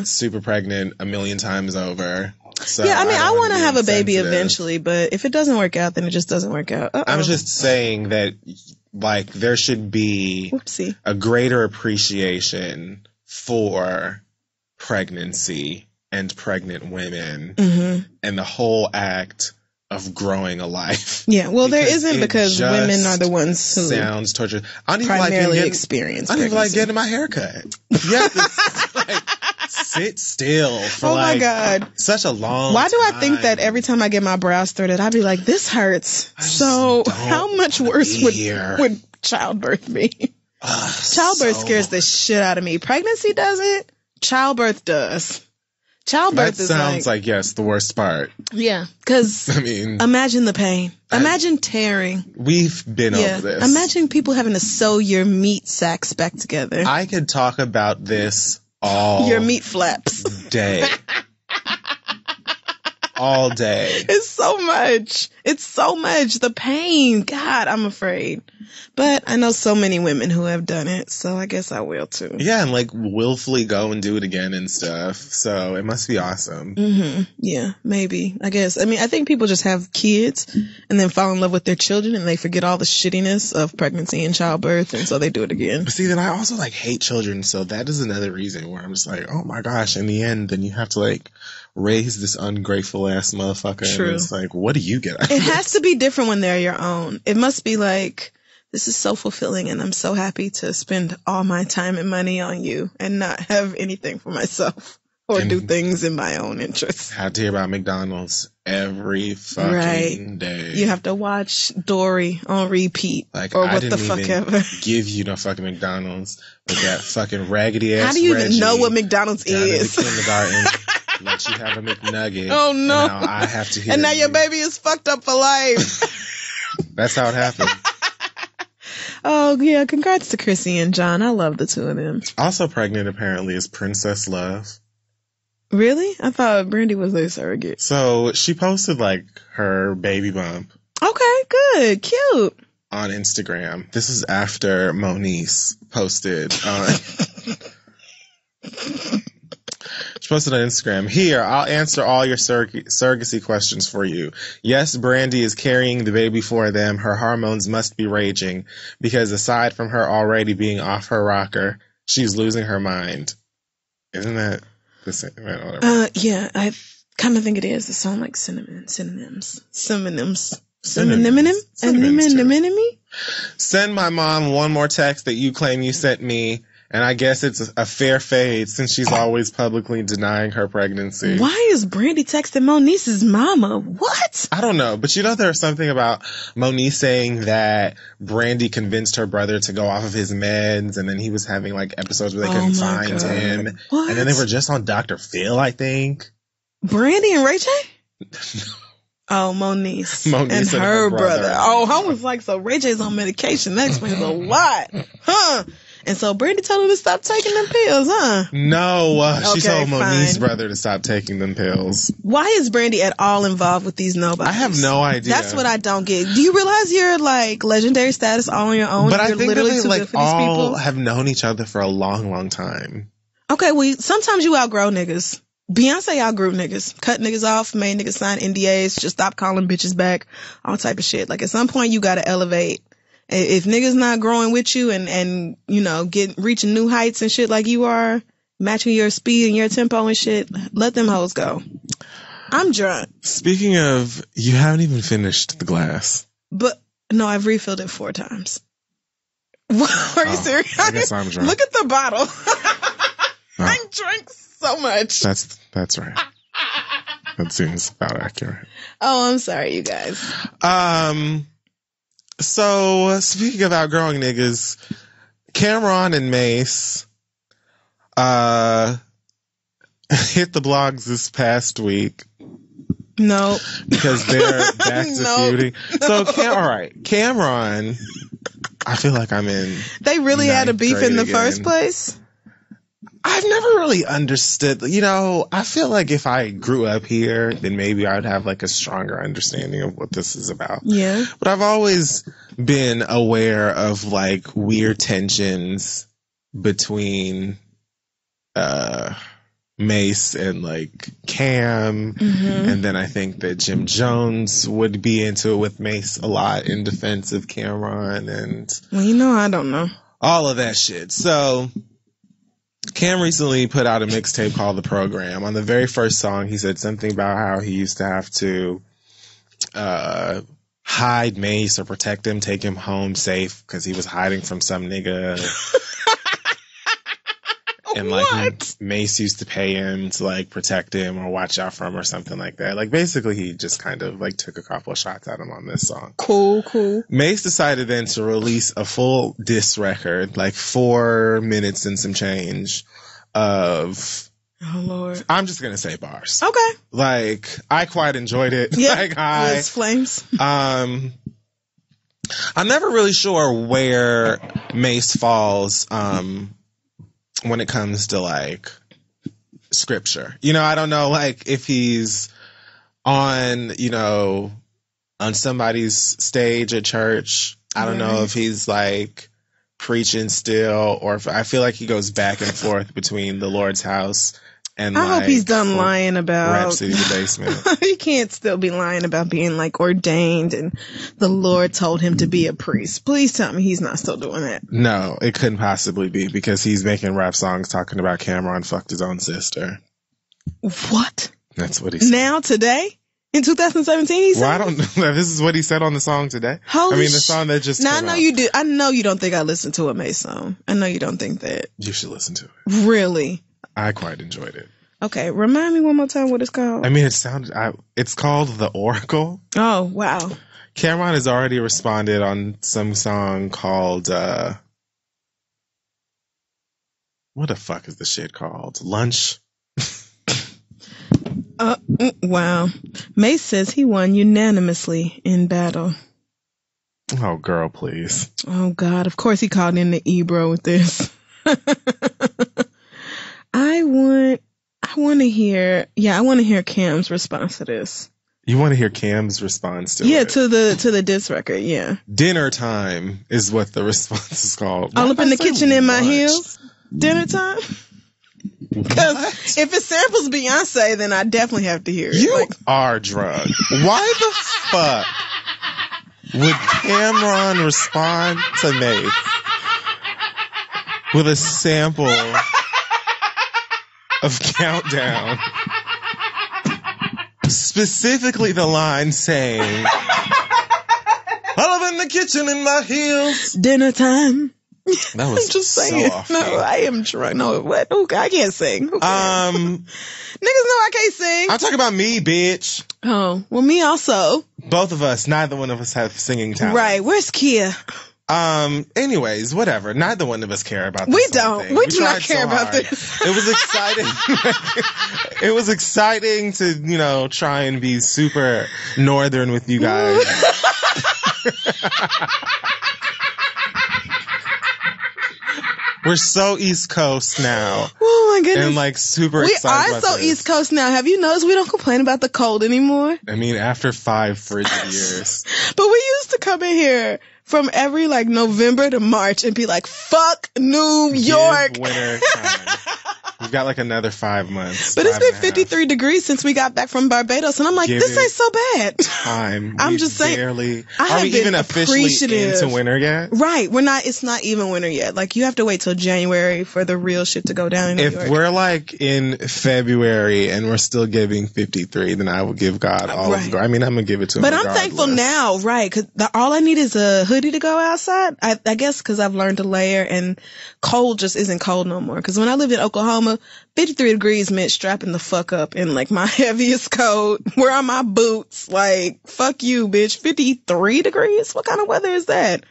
super pregnant a million times over. So yeah, I mean, I want to have a baby eventually, but if it doesn't work out, then it just doesn't work out. I'm just saying that, like, there should be a greater appreciation for pregnancy and pregnant women and the whole act of growing a life. Yeah, well, there isn't because women are the ones who sounds torture. I don't primarily experience. I don't even like getting my hair cut. Yeah, like, sit still for my God, such a long Why do I time. think that every time I get my brows threaded, I'd be like, this hurts. So how much worse would childbirth be? Childbirth scares the shit out of me. Pregnancy doesn't. Childbirth does. Childbirth that sounds like yes, the worst part. Yeah, because I mean, imagine the pain. Imagine tearing. We've been over this. Imagine people having to sew your meat sacks back together. I could talk about this all your meat flaps day. All day. It's so much. It's so much. The pain. God, I'm afraid. But I know so many women who have done it, so I guess I will too. Yeah, and like willfully go and do it again and stuff. So it must be awesome. Yeah, maybe. I guess. I mean, I think people just have kids and then fall in love with their children and they forget all the shittiness of pregnancy and childbirth, and so they do it again. But see, then I also like hate children, so that is another reason where I'm just like, oh my gosh, in the end, then you have to like raise this ungrateful ass motherfucker. True. And it's like, what do you get out of It this? has to be different when they're your own. It must be like, this is so fulfilling and I'm so happy to spend all my time and money on you and not have anything for myself or do things in my own interest. I have to hear about McDonald's every fucking day. You have to watch Dory on repeat. Like, or I what didn't the fuck even ever. give you no fucking McDonald's with that fucking raggedy ass How do you Reggie even know what McDonald's is? In the kindergarten. Let you have a McNugget. Oh no! And now I have to hear. And now your baby is fucked up for life. That's how it happened. Oh yeah! Congrats to Chrissy and John. I love the two of them. Also pregnant apparently is Princess Love. Really? I thought Brandy was their surrogate. So she posted like her baby bump. Okay, good, cute. On Instagram. This is after Moniece posted on. She posted on Instagram, here, I'll answer all your surrogacy questions for you. Yes, Brandy is carrying the baby for them. Her hormones must be raging because aside from her already being off her rocker, she's losing her mind. Isn't that the same? Whatever. Yeah, I kind of think it is. It sounds like synonyms. Synonyms. Send my mom one more text that you claim you sent me. And I guess it's a fair fade since she's always publicly denying her pregnancy. Why is Brandy texting Moniece's mama? What? I don't know. But you know there's something about Moniece saying that Brandy convinced her brother to go off of his meds. And then he was having like episodes where they couldn't find him. What? And then they were just on Dr. Phil, I think. Brandy and Ray J? Oh, Moniece and her brother. Oh, I was like, so Ray J's on medication. That explains a lot. Huh? And so Brandy told him to stop taking them pills, huh? No, she Okay, told Monique's fine. brother to stop taking them pills. Why is Brandy at all involved with these nobodies? I have no idea. That's what I don't get. Do you realize you're like legendary status all on your own? But I you're think that literally they too like good for these all people? have known each other for a long, long time. Okay, well, sometimes you outgrow niggas. Beyonce outgrew niggas. Cut niggas off, made niggas sign NDAs, just stop calling bitches back, all type of shit. Like, at some point, you gotta elevate. If niggas not growing with you and you know, reaching new heights and shit like you are, matching your speed and your tempo and shit, let them hoes go. I'm drunk. Speaking of, you haven't even finished the glass. But, no, I've refilled it 4 times. What, are you serious? I guess I'm drunk. Look at the bottle. I drank so much. That's right. That seems about accurate. Oh, I'm sorry, you guys. So speaking of outgrowing niggas, Cameron and Mace, hit the blogs this past week. No. Because they're back to feuding. So, alright, Cameron, I feel like I'm in. They really had a beef in the again. first place? I've never really understood, you know, I feel like if I grew up here, then maybe I'd have like a stronger understanding of what this is about. Yeah. But I've always been aware of like weird tensions between, Mace and like Cam. Mm-hmm. And then I think that Jim Jones would be into it with Mace a lot in defense of Cameron and. Well, you know, I don't know. All of that shit. So, Cam recently put out a mixtape called The Program. On the very first song, he said something about how he used to have to hide Mace or protect him, take him home safe because he was hiding from some nigga. And like Mace used to pay him to like protect him or watch out for him or something like that. Like basically he just kind of like took a couple of shots at him on this song. Cool. Mace decided then to release a full diss record, like 4 minutes and some change of. Oh Lord. I'm just gonna say bars. Okay. Like I quite enjoyed it. Yeah. Like It's flames. I'm never really sure where Mace falls. When it comes to like scripture, you know, I don't know, like if he's on, you know, on somebody's stage at church. I don't know if he's like preaching still, or if I feel like he goes back and forth between the Lord's house and I hope he's done lying about Rhapsody in the Basement. He can't still be lying about being like ordained and the Lord told him to be a priest. Please tell me he's not still doing that. No, it couldn't possibly be because he's making rap songs talking about Cameron fucked his own sister. What? That's what he said. Now, today? In 2017, he said? Well, I don't know. This is what he said on the song today. Holy the song that just Now, came I know out. you do. I know you don't think I listened to a Mace song. I know you don't think that. You should listen to it. Really? I quite enjoyed it. Okay, remind me one more time what it's called. I mean, it's called The Oracle. Oh, wow. Cameron has already responded on some song called, what the fuck is the shit called? Lunch? Wow. Mace says he won unanimously in battle. Oh, girl, please. Oh, God. Of course he called in the Ebro with this. I want to hear Cam's response to this. You want to hear Cam's response to it? Yeah, to the diss record, yeah. Dinner Time is what the response is called. All up in the kitchen in my heels? Dinner time? Because if it samples Beyonce, then I definitely have to hear it. You are drunk. Why the fuck would Cameron respond to Mace with a sample of Countdown? Specifically the line saying, all up in the kitchen in my heels. Dinner time. That was I'm just saying. so off. No, I am drunk. No, what? Oh, I can't sing. Niggas know I can't sing. I'm talking about me, bitch. Oh, well, me also. Both of us, neither one of us have singing talent. Right. Where's Kia? Anyways, whatever. Neither one of us care about this. We don't. Thing. We do not tried care so about hard. this. It was exciting. It was exciting to, you know, try and be super northern with you guys. We're so East Coast now. Oh my goodness. And like super excited about We are so this. East Coast now. Have you noticed we don't complain about the cold anymore? I mean, after 5 frigid years. But we used to come in here from every like November to March and be like, fuck New York. Give winter time. We've got like another 5 months. But it's been 53 degrees since we got back from Barbados, and I'm like, this ain't so bad. Time. I'm just saying. Are we even officially into winter yet? Right. We're not. It's not even winter yet. Like, you have to wait till January for the real shit to go down in New York. If we're like in February and we're still giving 53, then I will give God all of the. I mean, I'm gonna give it to him. But I'm thankful now, right? Because all I need is a hoodie to go outside. I guess because I've learned to layer, and cold just isn't cold no more. Because when I lived in Oklahoma, 53 degrees meant strapping the fuck up in like my heaviest coat. Where are my boots? Like, fuck you, bitch. 53 degrees? What kind of weather is that?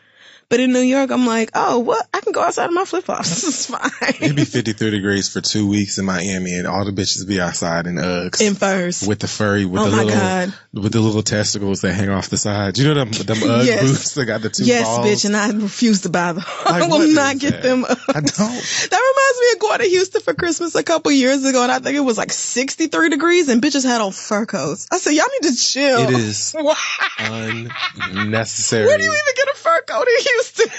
But in New York, I'm like, oh, what? I can go outside in my flip-flops. This is fine. It'd be 53 degrees for 2 weeks in Miami, and all the bitches be outside in Uggs. In furs. With the furry, with the little testicles that hang off the side. You know them Ugg boots that got the 2 balls? Yes, bitch, and I refuse to buy them. Like, I will not get them. I don't. That reminds me of going to Houston for Christmas a couple years ago, and I think it was like 63 degrees, and bitches had on fur coats. I said, y'all need to chill. It is unnecessary. Where do you even get a fur coat in Houston?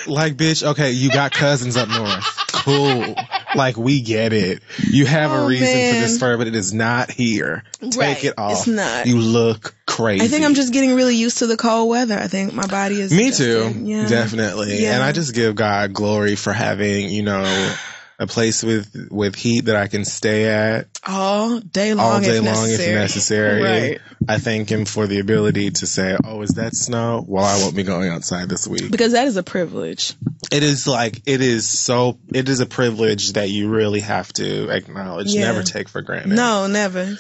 Like, bitch, okay, you got cousins up north. Cool. Like, we get it. You have a reason for this fur, but it is not here. Take it off. It's not. You look crazy. I think I'm just getting really used to the cold weather. I think my body is. Me too. Yeah. Definitely. Yeah. And I just give God glory for having, a place with heat that I can stay at all day long if necessary. Right. I thank him for the ability to say, oh, is that snow? Well, I won't be going outside this week. Because that is a privilege. It is a privilege that you really have to acknowledge, never take for granted. No, never.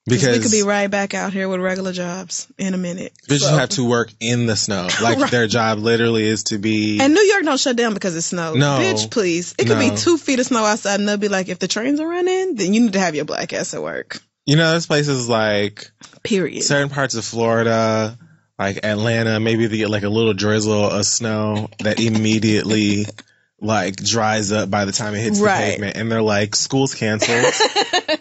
Because we could be right back out here with regular jobs in a minute. Bitches have to work in the snow. Like, their job literally is to be... And New York don't shut down because it snows. No. Bitch, please. It could be 2 feet of snow outside, and they'll be like, if the trains are running, then you need to have your black ass at work. There's places like... Period. Certain parts of Florida, like Atlanta, maybe they get like a little drizzle of snow that immediately... like dries up by the time it hits the pavement, and they're like, school's canceled.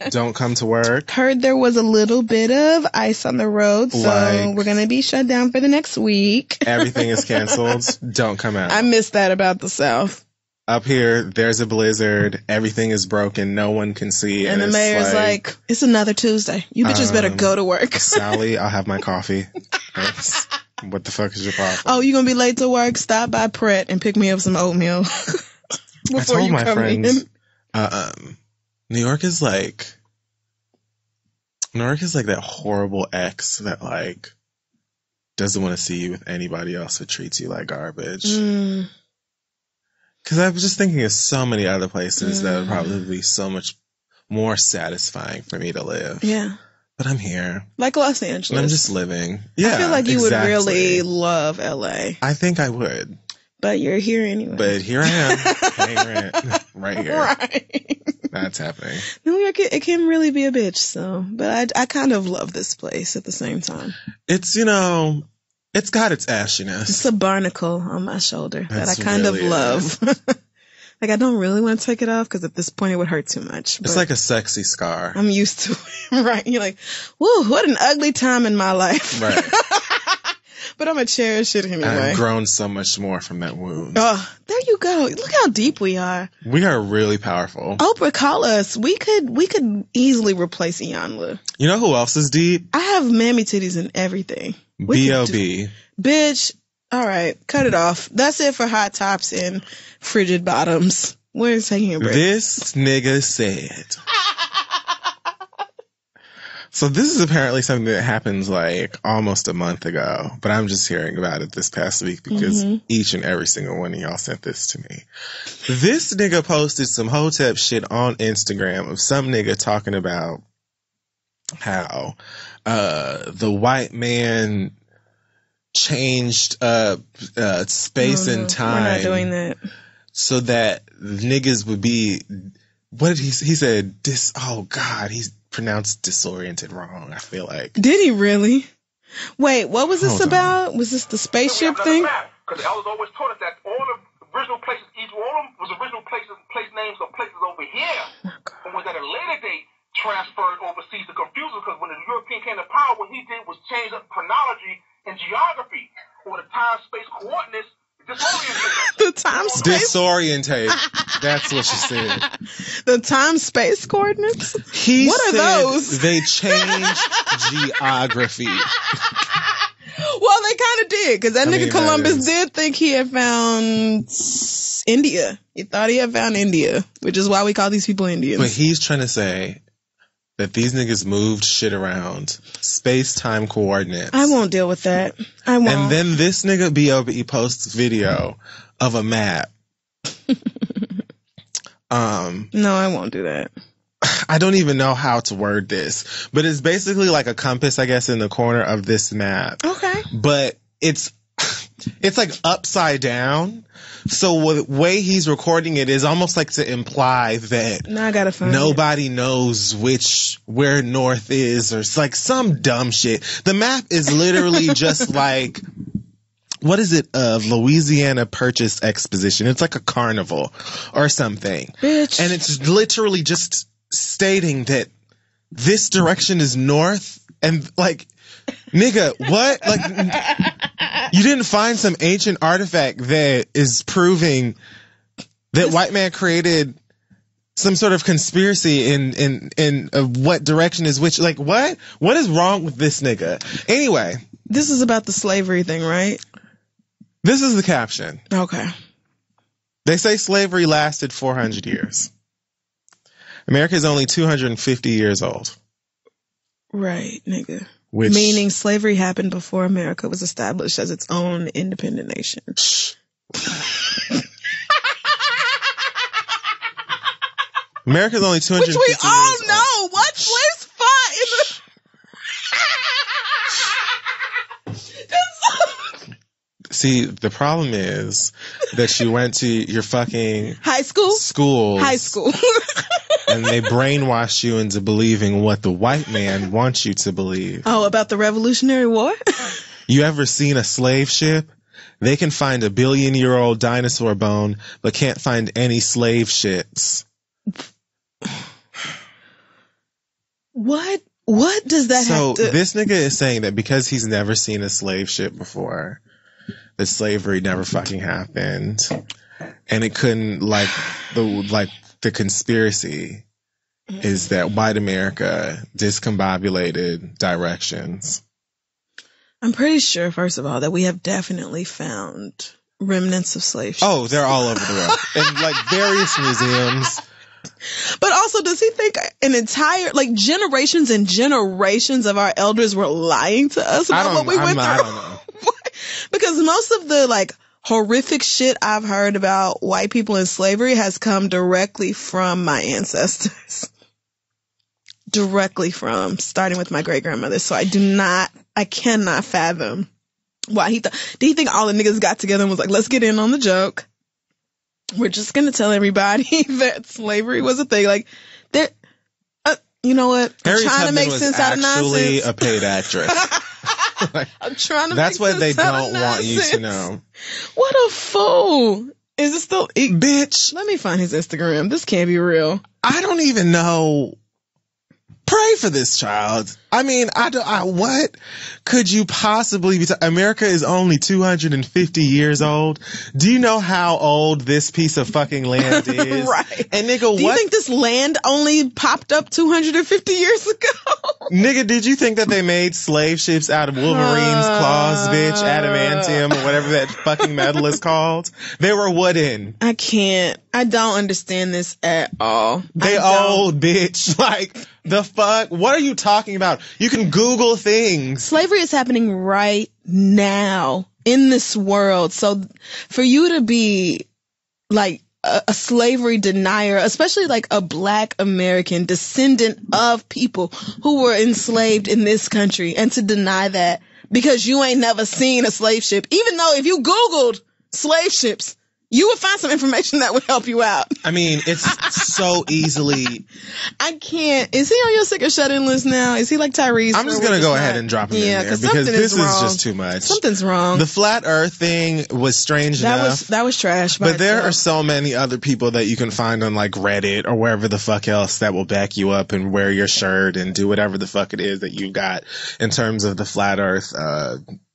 Don't come to work. Heard there was a little bit of ice on the road, so we're gonna be shut down for the next week. Everything is canceled. Don't come out. I miss that about the South. Up here, there's a blizzard. Everything is broken. No one can see. And the mayor's like, it's another Tuesday. You bitches better go to work. Sally, I'll have my coffee. Thanks. What the fuck is your problem? Oh, you gonna be late to work? Stop by Pret and pick me up some oatmeal. I told my friends, New York is like that horrible ex that like doesn't want to see you with anybody else, but treats you like garbage. Because I was just thinking of so many other places that would probably be so much more satisfying for me to live. Yeah. But I'm here. Like Los Angeles. I'm just living. Yeah, I feel like you would really love LA. I think I would. But you're here anyway. But here I am, paying rent. Right here. Right. That's happening. New York, it can really be a bitch, so. But I kind of love this place at the same time. It's, it's got its ashiness. It's a barnacle on my shoulder that I kind of love. Like, I don't really want to take it off because at this point it would hurt too much. It's like a sexy scar. I'm used to it, right? You're like, woo, what an ugly time in my life. Right. But I'm going to cherish it anyway. I've grown so much more from that wound. Oh, there you go. Look how deep we are. We are really powerful. Oprah, call us. We could easily replace Iyanla. You know who else is deep? I have mammy titties and everything. B.O.B. Bitch. All right, cut it off. That's it for hot tops and frigid bottoms. We're taking a break. This nigga said. So this is apparently something that happens like almost a month ago, but I'm just hearing about it this past week because each and every single one of y'all sent this to me. This nigga posted some hotep shit on Instagram of some nigga talking about how the white man changed space and time. We're not doing that. So that niggas would be, what did he said, he pronounced disoriented wrong, I feel like. Did he really? Wait, what was this about? Was this the spaceship thing? Because the elders always taught us that all of original places, each one of them was original places, place names of places over here, and was at a later date transferred overseas to confuse us, because when the European came to power, what he did was change up chronology and geography, or the time-space coordinates, the time-space? Disorientate. That's what she said. The time-space coordinates? What are those? They changed geography. Well, they kind of did, because that nigga Columbus did think he had found India. He thought he had found India, which is why we call these people Indians. But he's trying to say that these niggas moved shit around. Space-time coordinates. I won't deal with that. I won't. And then this nigga B.O.B. posts video of a map. No, I won't do that. I don't even know how to word this, but it's basically like a compass, I guess, in the corner of this map. Okay. But it's like upside down. So the way he's recording it is almost like to imply that now I gotta find nobody knows where north is, or it's like some dumb shit. The map is literally just like, what is it, Louisiana Purchase Exposition. It's like a carnival or something. Bitch. And it's literally just stating that this direction is north, and like, nigga, what? Like, you didn't find some ancient artifact that is proving that white man created some sort of conspiracy in what direction is which? Like, what? What is wrong with this nigga? Anyway. This is about the slavery thing, right? This is the caption. Okay. They say slavery lasted 400 years. America is only 250 years old. Right, nigga. Which, meaning slavery happened before America was established as its own independent nation. America's only 250 years old. Which we all know. What slaves fought in the... See, the problem is that you went to your fucking high school. And they brainwash you into believing what the white man wants you to believe. Oh, about the Revolutionary War? You ever seen a slave ship? They can find a billion-year-old dinosaur bone, but can't find any slave ships. What does that have to... So this nigga is saying that because he's never seen a slave ship before, that slavery never fucking happened. And it couldn't, the conspiracy is that white America discombobulated directions. I'm pretty sure, first of all, that we have definitely found remnants of slave ships. Oh, they're all over the world. In like various museums. But also, does he think an entire, generations and generations of our elders were lying to us about what we went through? I don't know. Because most of the, horrific shit I've heard about white people in slavery has come directly from my ancestors. Directly from, starting with my great-grandmother. So I cannot fathom why did he think all the niggas got together and was like, let's get in on the joke. We're just going to tell everybody that slavery was a thing. You know what? I'm trying to make sense out of nonsense. Actually a paid actress. I'm trying to That's make what they sense out of don't want you to know. What a fool. Is it still... Bitch. Let me find his Instagram. This can't be real. I don't even know. Pray for this child. I mean, what could you possibly be? America is only 250 years old. Do you know how old this piece of fucking land is? Right. And nigga, do you think this land only popped up 250 years ago? Nigga, did you think that they made slave ships out of Wolverine's claws, bitch? Adamantium, or whatever that fucking metal is called? They were wooden. I can't. I don't understand this at all. They old, bitch. The fuck? What are you talking about? You can Google things. Slavery is happening right now in this world. So for you to be a slavery denier, especially a black American descendant of people who were enslaved in this country, and to deny that because you ain't never seen a slave ship, even though if you Googled slave ships, You would find some information that would help you out. I mean, it's so easily. I can't. Is he on your sick or shut in list now? Is he like Tyrese? I'm just going to go ahead and drop him in there because this is just too much. Something's wrong. The flat earth thing was strange enough. That was trash. But there are so many other people that you can find on like Reddit or wherever the fuck else that will back you up and wear your shirt and do whatever the fuck it is that you got in terms of the flat earth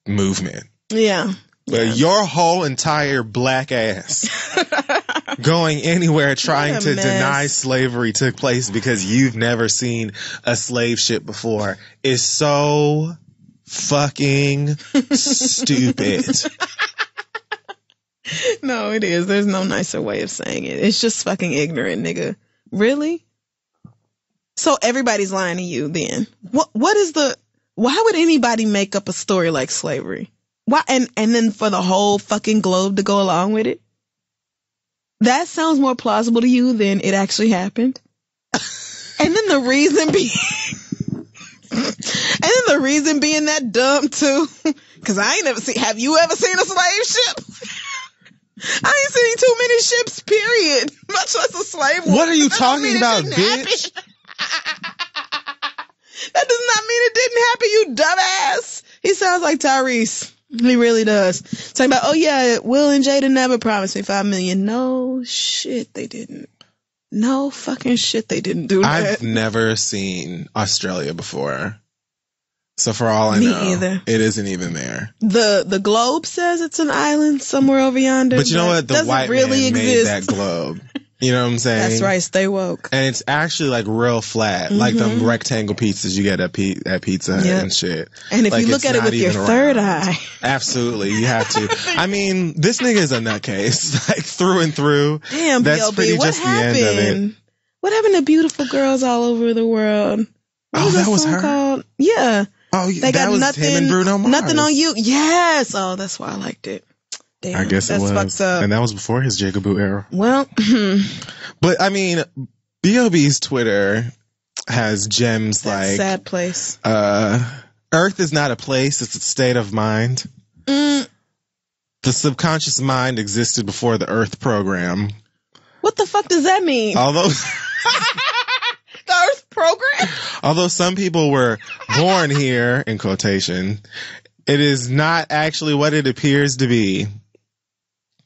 movement. Yeah. But your whole entire black ass going anywhere trying to deny slavery took place because you've never seen a slave ship before is so fucking stupid. No, it is. There's no nicer way of saying it. It's just fucking ignorant, nigga. Really? So everybody's lying to you then. Why would anybody make up a story like slavery? Why? And then for the whole fucking globe to go along with it? That sounds more plausible to you than it actually happened. And then the reason being that dumb too. Cause I ain't never seen, have you ever seen a slave ship? I ain't seen too many ships, period. Much less a slave one. What are you talking about, bitch? That does not mean it didn't happen, you dumbass. He sounds like Tyrese. He really does. Talking about, oh yeah, Will and Jada never promised me $5 million. No shit, they didn't. No fucking shit, they didn't do that. I've never seen Australia before. So for all I know, either. It isn't even there. The globe says it's an island somewhere over yonder. But you know what? The white man made that globe. You know what I'm saying? That's right. Stay woke. And it's actually like real flat, like them rectangle pizzas you get at Pizza Hut and shit. And if you look at it with your third eye. Absolutely, you have to. I mean, this nigga is a nutcase, like through and through. Damn, that's BLB, pretty just the end of it. What happened to beautiful girls all over the world? That was her? Called? Yeah. Oh, they got was nothing, him and Bruno Mars. Nothing on you. Yes. Oh, that's why I liked it. Damn, I guess it was. Fucked up. And that was before his Jigaboo era. Well, but I mean, B.O.B.'s Twitter has gems that's like sad place. Earth is not a place, it's a state of mind. The subconscious mind existed before the Earth program. What the fuck does that mean? Although the Earth program? Although some people were born here, in quotation, it is not actually what it appears to be.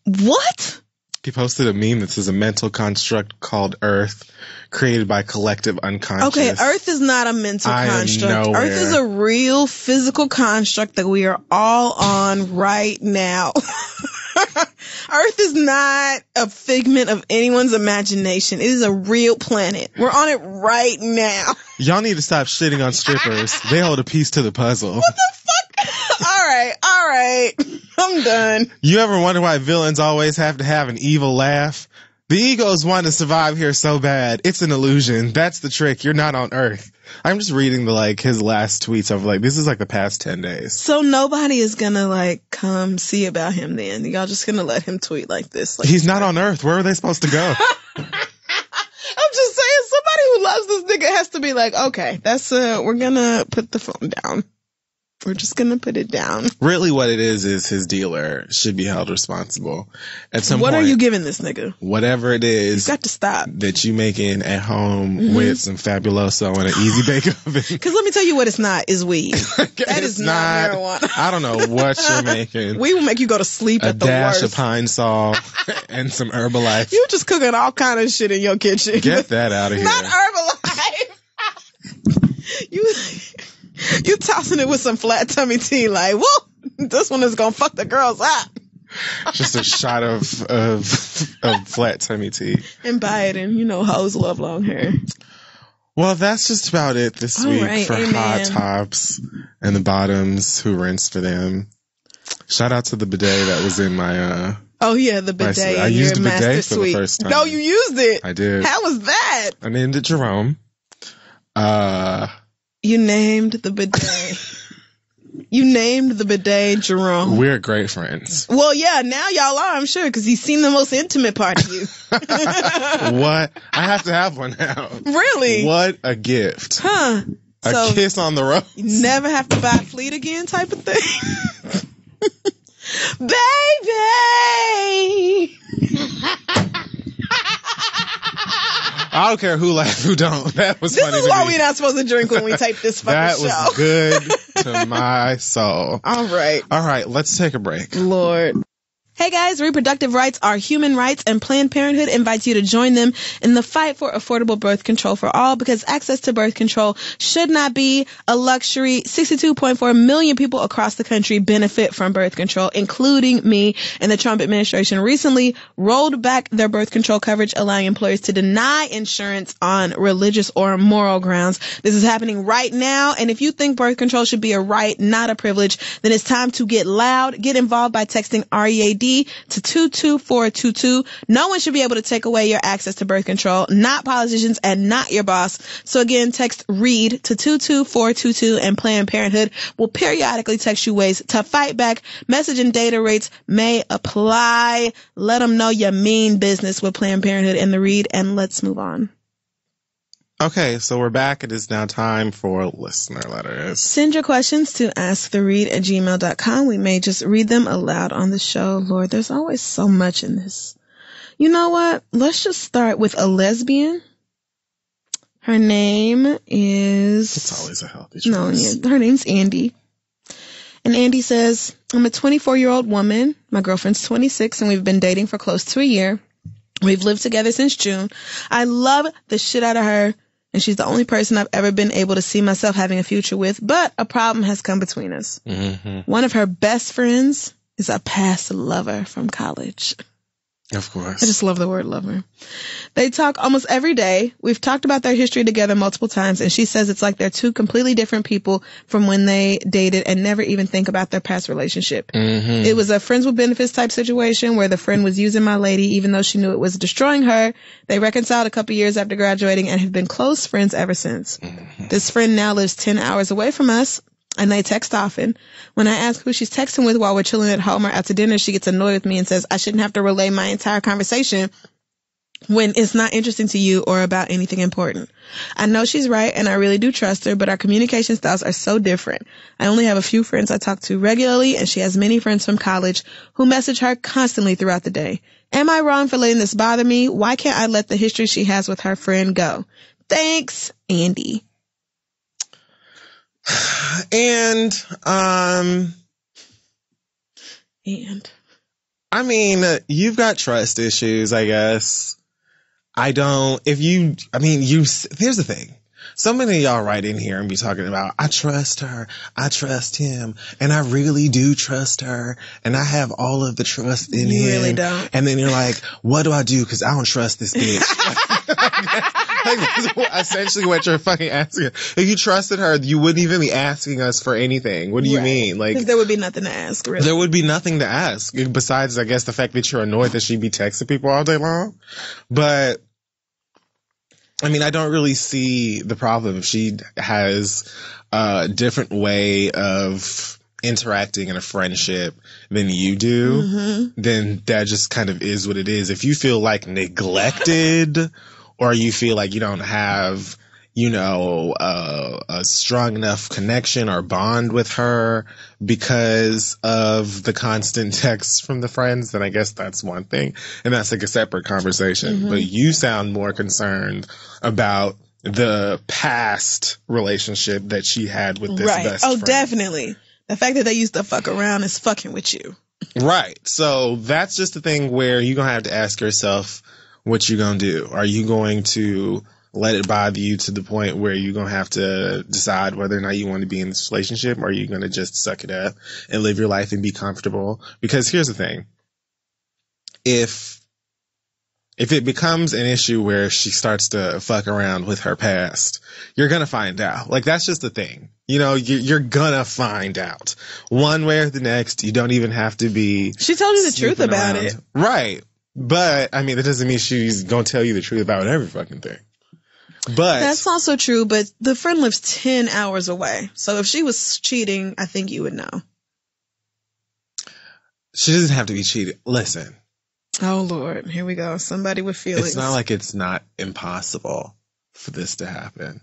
What? He posted a meme that says a mental construct called Earth, created by collective unconscious. Okay, Earth is not a mental construct. Earth is a real physical construct that we are all on right now. Earth is not a figment of anyone's imagination. It is a real planet. We're on it right now. Y'all need to stop shitting on strippers. They hold a piece to the puzzle. What the fuck? All right. I'm done. You ever wonder why villains always have to have an evil laugh? The egos want to survive here so bad. It's an illusion. That's the trick. You're not on Earth. I'm just reading his last tweets of this is the past 10 days. So nobody is gonna come see about him then. Y'all just gonna let him tweet like this. He's not on Earth. Where are they supposed to go? I'm just saying somebody who loves this nigga has to be like, okay, that's we're gonna put the phone down. We're just gonna put it down. Really what it is his dealer should be held responsible. At some point. What are you giving this nigga? Whatever it is. You've got to stop. That you making at home with some Fabuloso and an easy bake oven. Cause let me tell you what it's not, is weed. That is not marijuana. I don't know what you're making. We will make you go to sleep at the worst. A dash of Pine Sol and some Herbalife. You just cooking all kind of shit in your kitchen. Get that out of here. Not Herbalife. You tossing it with some flat tummy tea whoa, this one is gonna fuck the girls up. Just a shot of flat tummy tea. And Biden, hoes love long hair. Well, that's just about it this week for Hot Tops and the Bottoms who rinsed for them. Shout out to the bidet that was in my oh yeah, the bidet. I used the bidet for the first time. No, you used it. I did. How was that? I named it Jerome. You named the bidet. You named the bidet Jerome. We're great friends. Well, yeah, now y'all are, I'm sure, because he's seen the most intimate part of you. What? I have to have one now. Really? What a gift. Huh. A kiss on the rose. You never have to buy Fleet again type of thing. Baby! I don't care who laugh, who don't. That was funny. This is why we're not supposed to drink when we tape this fucking show. That was good to my soul. All right, let's take a break. Lord. Hey guys, reproductive rights are human rights, and Planned Parenthood invites you to join them in the fight for affordable birth control for all, because access to birth control should not be a luxury. 62.4 million people across the country benefit from birth control, including me, and the Trump administration recently rolled back their birth control coverage, allowing employers to deny insurance on religious or moral grounds. This is happening right now, and if you think birth control should be a right, not a privilege, then it's time to get loud. Get involved by texting READ to 22422. No one should be able to take away your access to birth control, not politicians and not your boss. So again, text READ to 22422, and Planned Parenthood will periodically text you ways to fight back. Message and data rates may apply. Let them know you mean business with Planned Parenthood and the READ, and let's move on. Okay, so we're back. It is now time for listener letters. Send your questions to asktheread@gmail.com. We may just read them aloud on the show. Lord, there's always so much in this. You know what? Let's just start with a lesbian. Her name is... It's always a healthy choice. No, yeah, her name's Andy. And Andy says, I'm a 24-year-old woman. My girlfriend's 26, and we've been dating for close to a year. We've lived together since June. I love the shit out of her, and she's the only person I've ever been able to see myself having a future with, but a problem has come between us. Mm-hmm. One of her best friends is a past lover from college. Of course. I just love the word lover. They talk almost every day. We've talked about their history together multiple times, and she says it's like they're two completely different people from when they dated and never even think about their past relationship. Mm-hmm. It was a friends with benefits type situation where the friend was using my lady even though she knew it was destroying her. They reconciled a couple years after graduating and have been close friends ever since. Mm-hmm. This friend now lives 10 hours away from us, and they text often. When I ask who she's texting with while we're chilling at home or after dinner, she gets annoyed with me and says I shouldn't have to relay my entire conversation when it's not interesting to you or about anything important. I know she's right, and I really do trust her, but our communication styles are so different. I only have a few friends I talk to regularly, and she has many friends from college who message her constantly throughout the day. Am I wrong for letting this bother me? Why can't I let the history she has with her friend go? Thanks, Andy. And I mean, you've got trust issues, I guess. Here's the thing. So many of y'all write in here and be talking about, I trust her, I trust him, and I really do trust her, and I have all of the trust in him. You really don't. And then you're like, what do I do? Because I don't trust this bitch. That's essentially what you're fucking asking. If you trusted her, you wouldn't even be asking us for anything. What do you mean? Like, because there would be nothing to ask, really. There would be nothing to ask besides, I guess, the fact that you're annoyed that she'd be texting people all day long. But I mean, I don't really see the problem. If she has a different way of interacting in a friendship than you do, then that just kind of is what it is. If you feel like neglected or you feel like you don't have, a strong enough connection or bond with her because of the constant texts from the friends, then I guess that's one thing. And that's like a separate conversation. But you sound more concerned about the past relationship that she had with this best friend. Oh, definitely. The fact that they used to fuck around is fucking with you. Right. So that's just the thing where you're going to have to ask yourself what you're going to do. Are you going to let it bother you to the point where you're going to have to decide whether or not you want to be in this relationship, or are you going to just suck it up and live your life and be comfortable? Because here's the thing. If it becomes an issue where she starts to fuck around with her past, you're going to find out. Like, that's just the thing. You're going to find out one way or the next. You don't even have to be. She told you the truth about it. Right. But, I mean, that doesn't mean she's going to tell you the truth about every fucking thing. But that's also true, but the friend lives 10 hours away. So if she was cheating, I think you would know. She doesn't have to be cheating. Listen. Oh, Lord. Here we go. Somebody with feelings. It's not like it's not impossible for this to happen.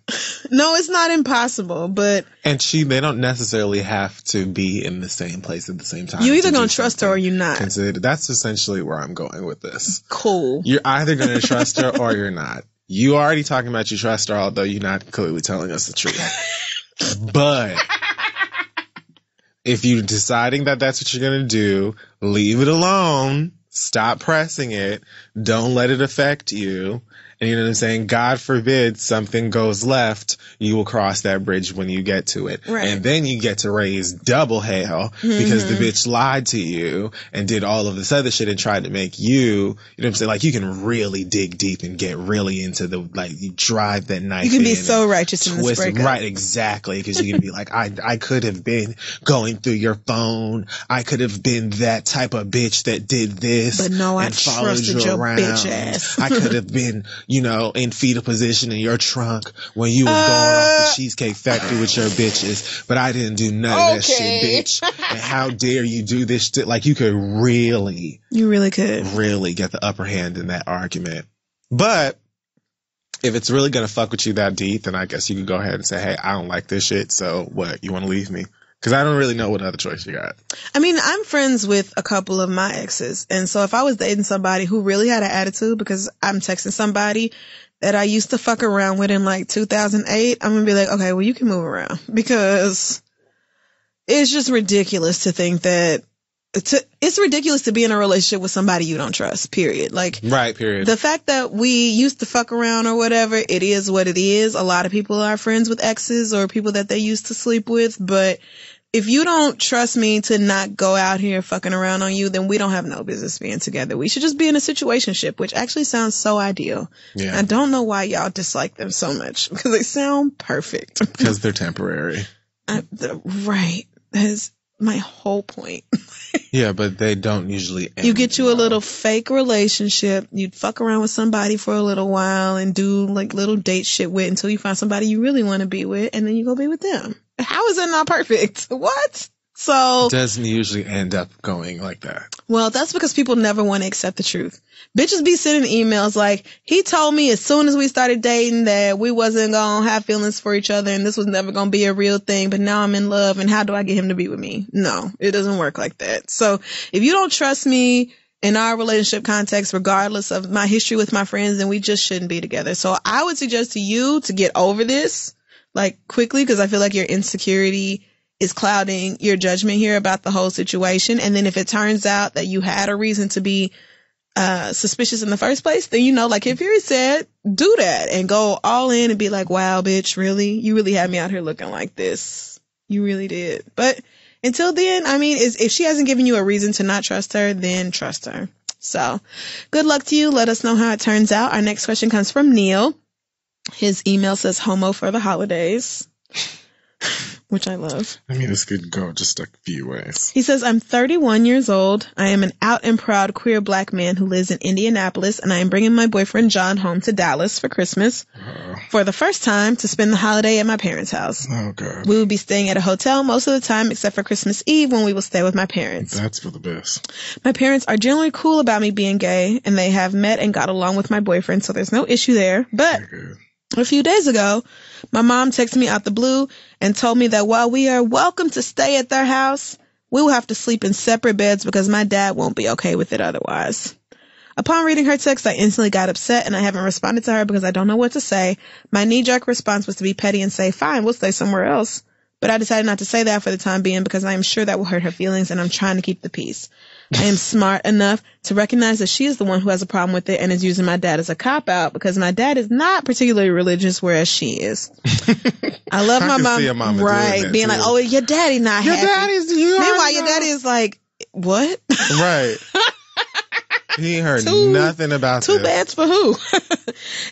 No, it's not impossible, but... And they don't necessarily have to be in the same place at the same time. You either going to trust her or you're not. That's essentially where I'm going with this. Cool. You're either going to trust her or you're not. You already talking about you trust her, although you're not clearly telling us the truth. But if you're deciding that that's what you're going to do, leave it alone. Stop pressing it. Don't let it affect you. And you know what I'm saying? God forbid something goes left, you will cross that bridge when you get to it. Right. And then you get to raise double hell because the bitch lied to you and did all of this other shit and tried to make you know what I'm saying? Like, you can really dig deep and get really into the, like, you drive that knife. You can be so righteous in this breakup. Right, exactly. Because you can be like, I could have been going through your phone. I could have been that type of bitch that did this. But no, I and followed trusted you your around. bitch ass. I could have been, you know, in fetal position in your trunk when you was going off the Cheesecake Factory with your bitches, but I didn't do none of that shit, bitch. And how dare you do this shit? Like, you could really get the upper hand in that argument. But if it's really gonna fuck with you that deep, then I guess you could go ahead and say, hey, I don't like this shit, so what, you want to leave me? Because I don't really know what other choice you got. I mean, I'm friends with a couple of my exes. And so if I was dating somebody who really had an attitude, because I'm texting somebody that I used to fuck around with in like 2008, I'm going to be like, okay, well, you can move around. Because it's just ridiculous to think that it's ridiculous to be in a relationship with somebody you don't trust, period. Like, right, period. The fact that we used to fuck around or whatever, it is what it is. A lot of people are friends with exes or people that they used to sleep with, but if you don't trust me to not go out here fucking around on you, then we don't have no business being together. We should just be in a situationship, which actually sounds so ideal. Yeah. I don't know why y'all dislike them so much, because they sound perfect. Because they're temporary. Right. That is my whole point. Yeah, but they don't usually end. You get you a little fake relationship. You'd fuck around with somebody for a little while and do like little date shit with until you find somebody you really want to be with, and then you go be with them. How is that not perfect? What? So it doesn't usually end up going like that. Well, that's because people never want to accept the truth. Bitches be sending emails like, he told me as soon as we started dating that we wasn't gonna have feelings for each other and this was never gonna be a real thing, but now I'm in love and how do I get him to be with me? No, it doesn't work like that. So if you don't trust me in our relationship context, regardless of my history with my friends, then we just shouldn't be together. So I would suggest to you to get over this, like, quickly, because I feel like your insecurity is clouding your judgment here about the whole situation. And then if it turns out that you had a reason to be suspicious in the first place, then, you know, like Kid Fury said, do that and go all in and be like, wow, bitch, really? You really had me out here looking like this. You really did. But until then, I mean, if she hasn't given you a reason to not trust her, then trust her. So good luck to you. Let us know how it turns out. Our next question comes from Neil. His email says homo for the holidays, which I love. I mean, this could go just a few ways. He says, I'm 31 years old. I am an out and proud queer black man who lives in Indianapolis, and I am bringing my boyfriend John home to Dallas for Christmas for the first time to spend the holiday at my parents' house. Oh, God. We will be staying at a hotel most of the time except for Christmas Eve when we will stay with my parents. That's for the best. My parents are generally cool about me being gay, and they have met and got along with my boyfriend, so there's no issue there. But a few days ago, my mom texted me out the blue and told me that while we are welcome to stay at their house, we will have to sleep in separate beds because my dad won't be okay with it otherwise. Upon reading her text, I instantly got upset and I haven't responded to her because I don't know what to say. My knee-jerk response was to be petty and say, fine, we'll stay somewhere else. But I decided not to say that for the time being because I am sure that will hurt her feelings and I'm trying to keep the peace. I am smart enough to recognize that she is the one who has a problem with it and is using my dad as a cop-out because my dad is not particularly religious, whereas she is. I love my mom. Right. Being like, oh, your daddy not happy. Meanwhile, your daddy is like, what? Right. He heard nothing about this. Two bads for who?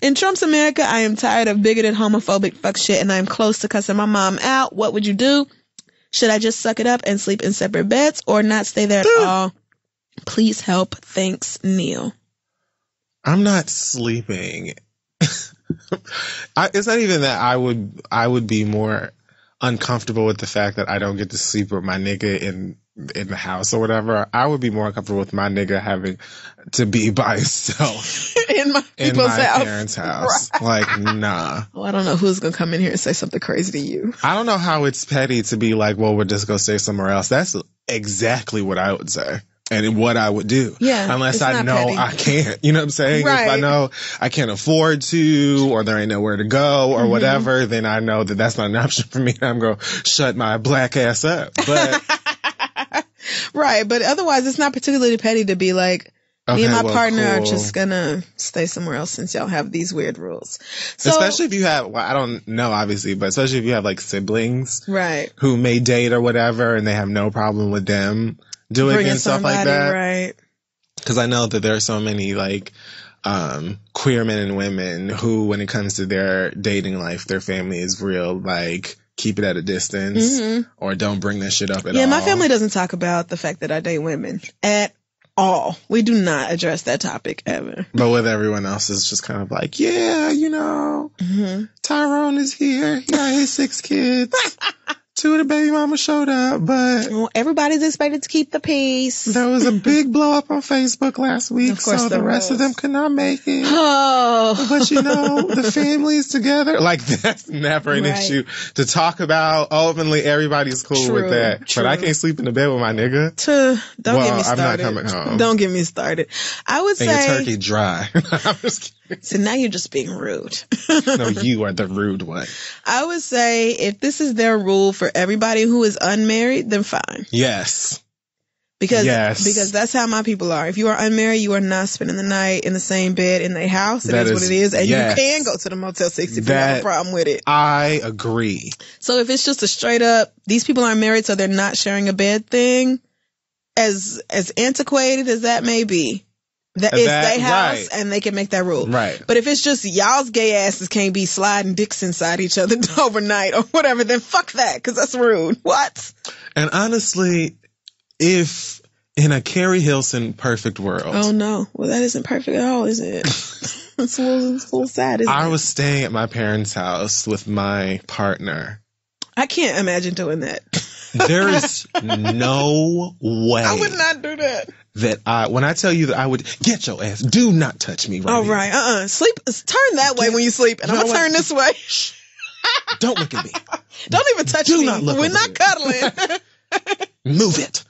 In Trump's America, I am tired of bigoted, homophobic fuck shit, and I am close to cussing my mom out. What would you do? Should I just suck it up and sleep in separate beds or not stay there at all? Please help. Thanks, Neil. I'm not sleeping. It's not even that I would be more uncomfortable with the fact that I don't get to sleep with my nigga in the house or whatever. I would be more uncomfortable with my nigga having to be by himself in my parents' house. Right. Like, nah. Well, I don't know who's gonna come in here and say something crazy to you. I don't know how it's petty to be like, well, we'll just go stay somewhere else. That's exactly what I would say. and what I would do. Yeah. Unless I know petty. I can't. You know what I'm saying? Right. If I know I can't afford to, or there ain't nowhere to go, or whatever, then I know that that's not an option for me. I'm going to shut my black ass up. But right. But otherwise, it's not particularly petty to be like, me and my partner are cool. just gonna stay somewhere else since y'all have these weird rules. So, especially if you have, well, I don't know, obviously, but especially if you have like siblings right. who may date or whatever, and they have no problem with them doing Bringing and stuff somebody, like that. right. Because I know that there are so many like queer men and women who, when it comes to their dating life, their family is real like keep it at a distance or don't bring this shit up at all. Yeah, my family doesn't talk about the fact that I date women at all. We do not address that topic ever. But with everyone else, it's just kind of like, yeah, you know, Tyrone is here. He got his 6 kids. 2 of the baby mama showed up, but well, everybody's expected to keep the peace. there was a big blow up on Facebook last week, Of course so the rest of them could not make it. Oh. But you know, the family's together. Like, that's never an Right. issue to talk about openly. Everybody's cool True, with that. true. But I can't sleep in the bed with my nigga. Don't Well, get me I'm not started. coming home. Don't get me started. I would And your say, turkey dry. I'm just kidding. so now you're just being rude. No, you are the rude one. I would say if this is their rule for everybody who is unmarried, then fine. Yes. Because Yes. that's how my people are. If you are unmarried, you are not spending the night in the same bed in their house. It That is what is- it is. And yes. you can go to the Motel 6 if you have That- a problem with it. I agree. So if it's just a straight up, these people aren't married, so they're not sharing a bed thing, as antiquated as that may be, that it's That- their house right. and they can make that rule. Right. But if it's just y'all's gay asses can't be sliding dicks inside each other overnight or whatever, then fuck that, because that's rude. What? And honestly, if in a Carrie Hilson perfect world, Oh no. Well, that isn't perfect at all, is it? It's a little sad, isn't I it? was staying at my parents' house with my partner. I can't imagine doing that. There is no way I would not do that. that when I tell you that I would get your ass, do not touch me right All here. right. Sleep. Turn that way when you sleep, and You I'm know gonna turn what? this way. Don't look at me. Don't even touch Do me. not look We're over not me. cuddling. Move it.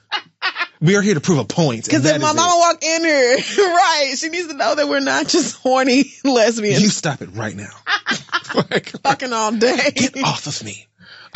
We are here to prove a point. Because and if that my is mama walk in here, right, she needs to know that we're not just horny lesbians You stop it right now. Like, fucking all day. get off of me.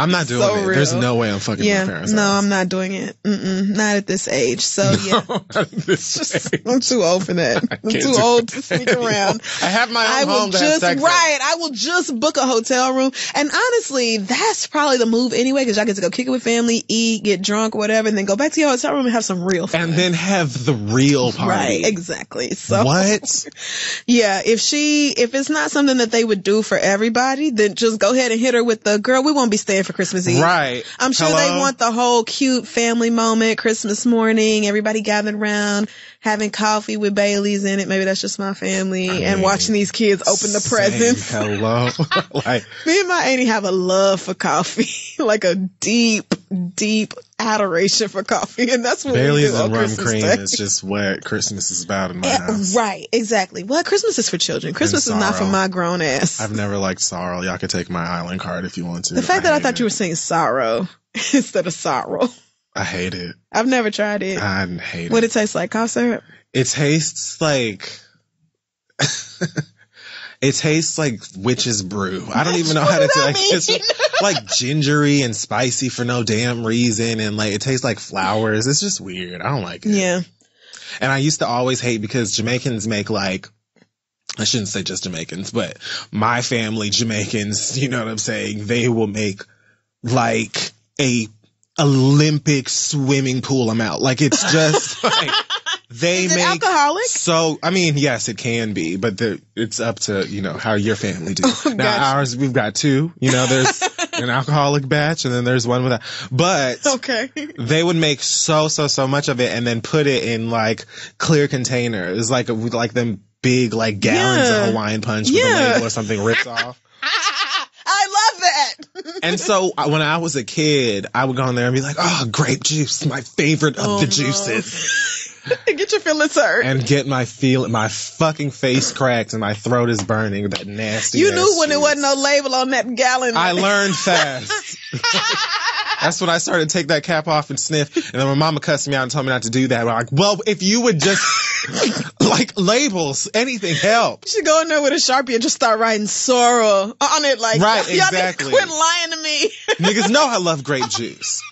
I'm not doing So it. There's real. no way I'm fucking Yeah, my parents' no, house. I'm not doing it. Not at this age. So yeah, I'm too old for that. I'm can't too do old that to sneak anymore. around. I have my I own will home to have just sex. I will just book a hotel room, and honestly, that's probably the move anyway, because y'all get to go kick it with family, eat, get drunk, whatever, and then go back to your hotel room and have some real fun. And then have the real party. Right, exactly. So What? yeah, if it's not something that they would do for everybody, then just go ahead and hit her with the girl. We won't be staying for Christmas Eve. Right. I'm sure Hello? they want the whole cute family moment, Christmas morning, everybody gathered around, having coffee with Baileys in it. Maybe that's just my family, and watching these kids open the presents. Hello. Like, Me and my auntie have a love for coffee, like a deep, deep adoration for coffee, and that's what Bailey's we do on and rum Christmas cream Day. is just what Christmas is about in my house. Right, exactly. Well, Christmas is for children. Christmas is not for sorrow. my grown ass. I've never liked sorrow. Y'all could take my island card if you want to. The fact that I hate thought you were it. saying sorrow instead of sorrow. I hate it. I've never tried it. I hate What it. it tastes like? Cough syrup? It tastes like it tastes like witch's brew. I don't even know how to What does like that it's mean? like gingery and spicy for no damn reason, and like it tastes like flowers. It's just weird. I don't like it. Yeah. And I used to always hate because Jamaicans make like, I shouldn't say just Jamaicans, but my family Jamaicans, you know what I'm saying? They will make like a Olympic swimming pool amount. Like it's just like they Is it make alcoholic? So I mean, yes, it can be, but it's up to, you know, how your family do. Now Gotcha. ours, we've got two, you know, there's an alcoholic batch and then there's one without, but Okay. they would make so much of it and then put it in like clear containers, like them big like gallons Yeah. of Hawaiian punch with Yeah. the label or something ripped off. I love that. And so when I was a kid, I would go in there and be like, "Oh, grape juice, my favorite of the juices," Get your feelings hurt. and get my fucking face cracked and my throat is burning with that nasty. You ass knew when juice. there wasn't no label on that gallon. I learned fast. That's when I started to take that cap off and sniff. And then my mama cussed me out and told me not to do that. I'm like, well, if you would just, like, labels, anything help. You should go in there with a Sharpie and just start writing sorrel on it. Like, right, y'all exactly. quit lying to me. Niggas know I love grape juice.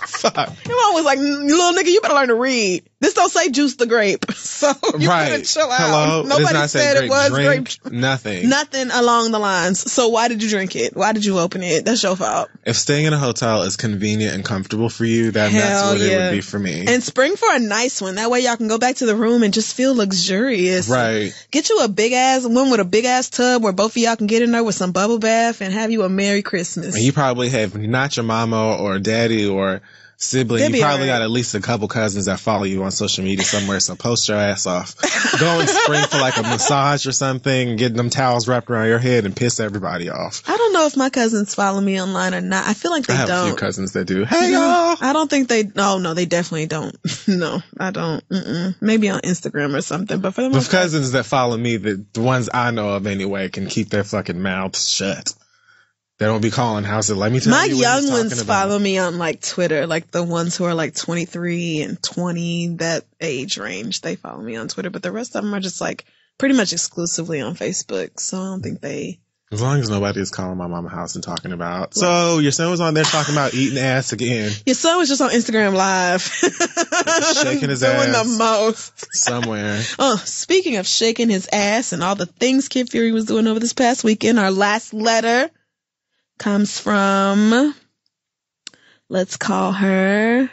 Fuck. Your mom was like, little nigga, you better learn to read. This don't say juice the grape. So you better chill out. Hello? Nobody said it was grape. Nothing. Nothing along the lines. So why did you drink it? Why did you open it? That's your fault. If staying in a hotel is convenient and comfortable for you, that's what it would be for me. And spring for a nice one. That way y'all can go back to the room and just feel luxurious. Right. Get you a big ass one with a big ass tub where both of y'all can get in there with some bubble bath and have you a Merry Christmas. And you probably have not your mama or daddy or sibling. You probably got at least a couple cousins that follow you on social media somewhere, so post your ass off. Go and spring for like a massage or something, get them towels wrapped around your head and piss everybody off. I don't know if my cousins follow me online or not. I feel like they don't. I have a few cousins that do. Hey, y'all! I don't think they, no, they definitely don't. No, I don't. Maybe on Instagram or something, but for the most part. Cousins that follow me, the ones I know of anyway, can keep their fucking mouths shut. They don't be calling houses. Let me tell you. My young young ones follow me on like Twitter, like the ones who are like 23 and 20, that age range. They follow me on Twitter, but the rest of them are just like pretty much exclusively on Facebook. So I don't think they. As long as nobody is calling my mama house and talking about. So your son was on there talking about eating ass again. Your son was just on Instagram Live. Shaking his doing ass. Doing the most. Somewhere. Speaking of shaking his ass and all the things Kid Fury was doing over this past weekend, our last letter comes from, let's call her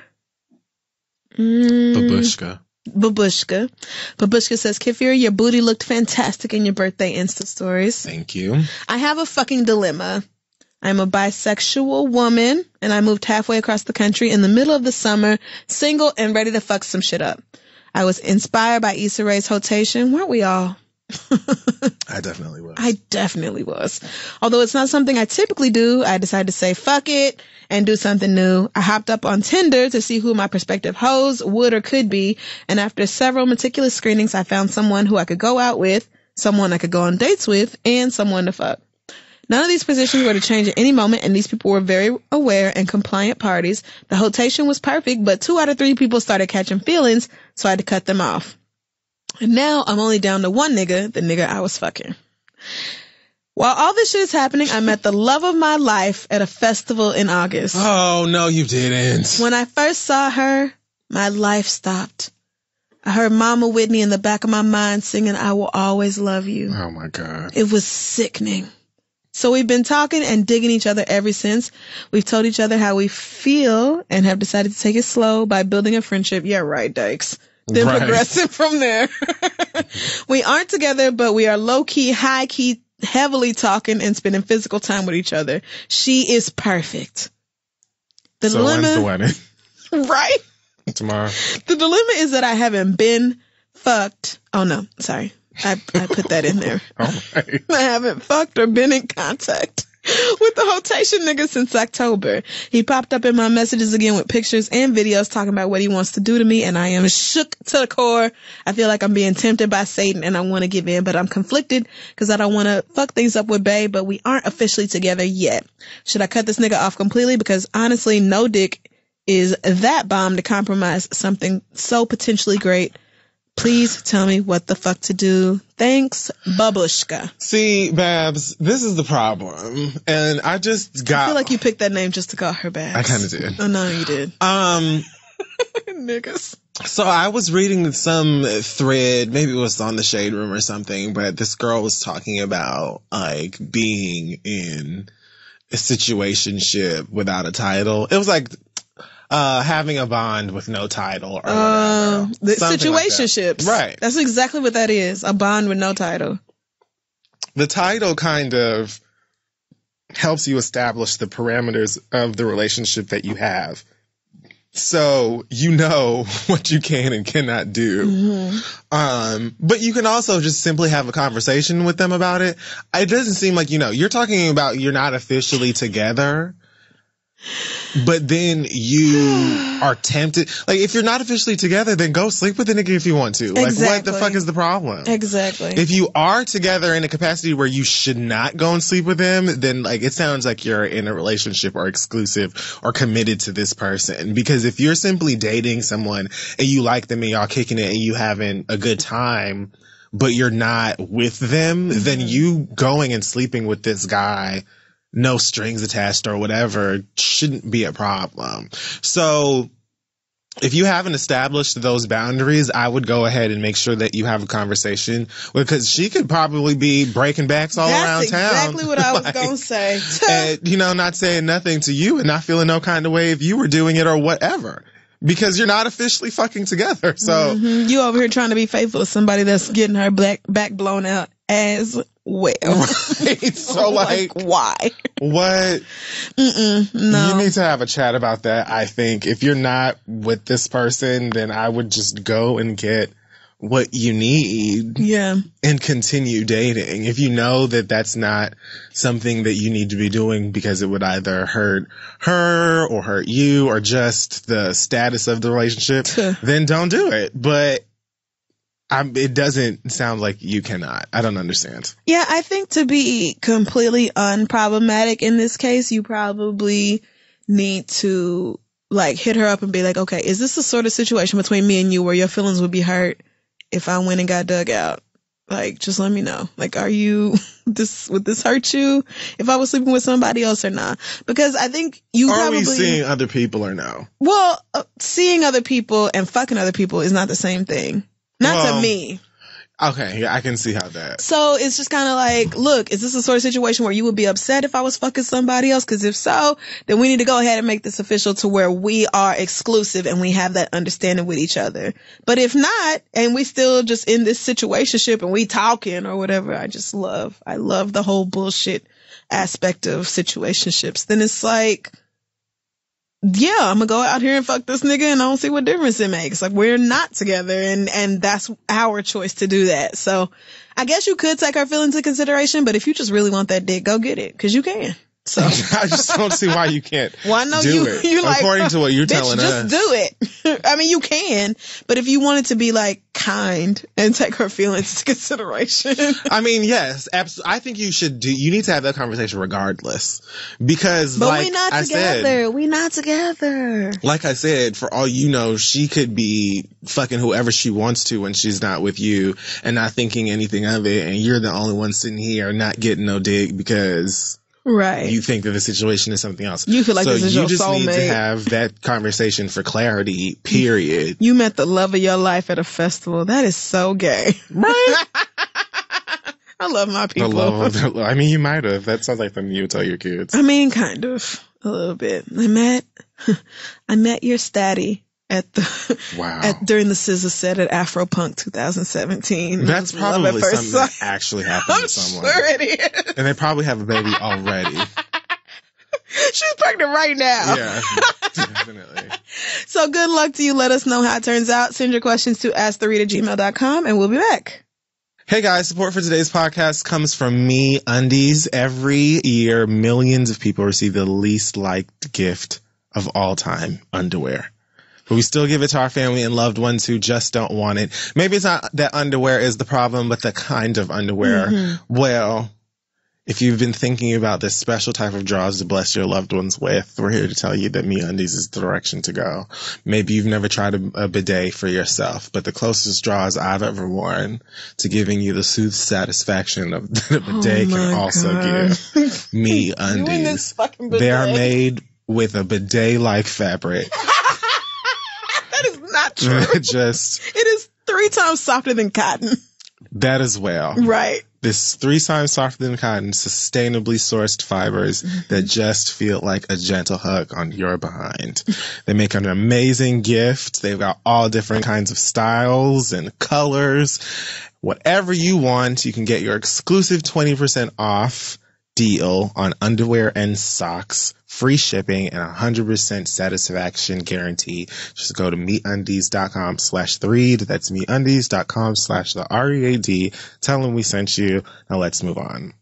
Babushka. Babushka says, Kid Fury, your booty looked fantastic in your birthday Insta stories. Thank you. I have a fucking dilemma. I'm a bisexual woman, and I moved halfway across the country in the middle of the summer, single and ready to fuck some shit up. I was inspired by Issa Rae's Hotation. Weren't we all? I definitely was. Although it's not something I typically do, I decided to say fuck it and do something new. I hopped up on Tinder to see who my prospective hoes would or could be, and after several meticulous screenings, I found someone who I could go out with, someone I could go on dates with, and someone to fuck. None of these positions were to change at any moment, and these people were very aware and compliant parties. The Hotation was perfect, but 2 out of 3 people started catching feelings, so I had to cut them off. And now I'm only down to one nigga, the nigga I was fucking. While all this shit is happening, I met the love of my life at a festival in August. Oh, no, you didn't. When I first saw her, my life stopped. I heard Mama Whitney in the back of my mind singing, I Will Always Love You. Oh, my God. It was sickening. So we've been talking and digging each other ever since. We've told each other how we feel and have decided to take it slow by building a friendship. Yeah, right, Dykes. Then progressing from there. We aren't together, but we are low-key, high-key, heavily talking and spending physical time with each other. She is perfect. When's the wedding? Right? Tomorrow. The dilemma is that I haven't been fucked. Oh, no. Sorry. I put that in there. Oh, right. I haven't fucked or been in contact with the Hotation nigga since October. He popped up in my messages again with pictures and videos talking about what he wants to do to me, and I am shook to the core. I feel like I'm being tempted by Satan and I want to give in, but I'm conflicted because I don't want to fuck things up with Bae, but we aren't officially together yet. Should I cut this nigga off completely? Because honestly, no dick is that bomb to compromise something so potentially great. Please tell me what the fuck to do. Thanks, Babushka. See, Babs, this is the problem. And I feel like you picked that name just to call her Babs. I kind of did. Oh, no, you did. Niggas. So I was reading some thread, maybe it was on the Shade Room or something, but this girl was talking about, like, being in a situationship without a title. It was like, having a bond with no title or whatever. The situationships. Like right. That's exactly what that is. A bond with no title. The title kind of helps you establish the parameters of the relationship that you have. So you know what you can and cannot do. Mm-hmm. But you can also just simply have a conversation with them about it. It doesn't seem like, you're talking about you're not officially together. But then you are tempted. Like, if you're not officially together, then go sleep with the nigga if you want to. Like, what the fuck is the problem? Exactly. If you are together in a capacity where you should not go and sleep with him, then, like, it sounds like you're in a relationship or exclusive or committed to this person. Because if you're simply dating someone and you like them and y'all kicking it and you having a good time, but you're not with them, then you going and sleeping with this guy, no strings attached or whatever, shouldn't be a problem. So if you haven't established those boundaries, I would go ahead and make sure that you have a conversation, because she could probably be breaking backs all around town. That's exactly what I was going to say. And, you know, not saying nothing to you and not feeling no kind of way if you were doing it or whatever. Because you're not officially fucking together. So you over here trying to be faithful to somebody that's getting her back blown out as well. Right. So like why? What? No. You need to have a chat about that. I think if you're not with this person, then I would just go and get what you need. Yeah. And continue dating. If you know that that's not something that you need to be doing because it would either hurt her or hurt you or just the status of the relationship, then don't do it. But it doesn't sound like you cannot. I don't understand. Yeah, I think to be completely unproblematic in this case, you probably need to like hit her up and be like, okay, is this the sort of situation between me and you where your feelings would be hurt if I went and got dug out? Like, just let me know. Like, would this hurt you if I was sleeping with somebody else or not? Because I think Are we seeing other people or no? Well, seeing other people and fucking other people is not the same thing. Not to me. Okay, yeah, I can see how that. So it's just kind of like, look, is this the sort of situation where you would be upset if I was fucking somebody else? Because if so, then we need to go ahead and make this official to where we are exclusive and we have that understanding with each other. But if not, and we still just in this situationship and we talking or whatever, I love the whole bullshit aspect of situationships. Then it's like, yeah, I'm gonna go out here and fuck this nigga and I don't see what difference it makes. Like, we're not together and that's our choice to do that. So I guess you could take our feelings into consideration, but if you just really want that dick, go get it. 'Cause you can. So I just don't see why you can't do it. You like, according to what you're telling us. Just do it. I mean, you can, but if you wanted to be like kind and take her feelings into consideration. I mean, yes, absolutely. I think you need to have that conversation regardless, because but like we're not I together. said, we're not together. Like I said, for all you know, she could be fucking whoever she wants to when she's not with you and not thinking anything of it. And you're the only one sitting here not getting no dick because you think that the situation is something else. You feel like this is your soulmate. So you just need to have that conversation for clarity, period. You met the love of your life at a festival. That is so gay. Right? I love my people. I mean, you might have. That sounds like something you would tell your kids. I mean, kind of. A little bit. I met your statty at during the SZA set at Afropunk 2017. That's probably something that actually happened to someone. Sure it is. And they probably have a baby already. She's pregnant right now. Yeah, definitely. So good luck to you. Let us know how it turns out. Send your questions to asktheread@gmail.com and we'll be back. Hey guys, support for today's podcast comes from Me Undies. Every year, millions of people receive the least liked gift of all time, underwear. But we still give it to our family and loved ones who just don't want it. Maybe it's not that underwear is the problem, but the kind of underwear. Mm-hmm. Well, if you've been thinking about this special type of drawers to bless your loved ones with, we're here to tell you that Me Undies is the direction to go. Maybe you've never tried a bidet for yourself, but the closest drawers I've ever worn to giving you the soothe satisfaction of that a bidet can also give. Me Undies. They are made with a bidet-like fabric. That is not true. It is 3 times softer than cotton. That as well. Right. This 3 times softer than cotton, sustainably sourced fibers that just feel like a gentle hug on your behind. They make an amazing gift. They've got all different kinds of styles and colors. Whatever you want, you can get your exclusive 20% off deal on underwear and socks, free shipping, and 100% satisfaction guarantee. Just go to meundies.com/thread. That's meundies.com/the READ. Tell them we sent you. Now let's move on.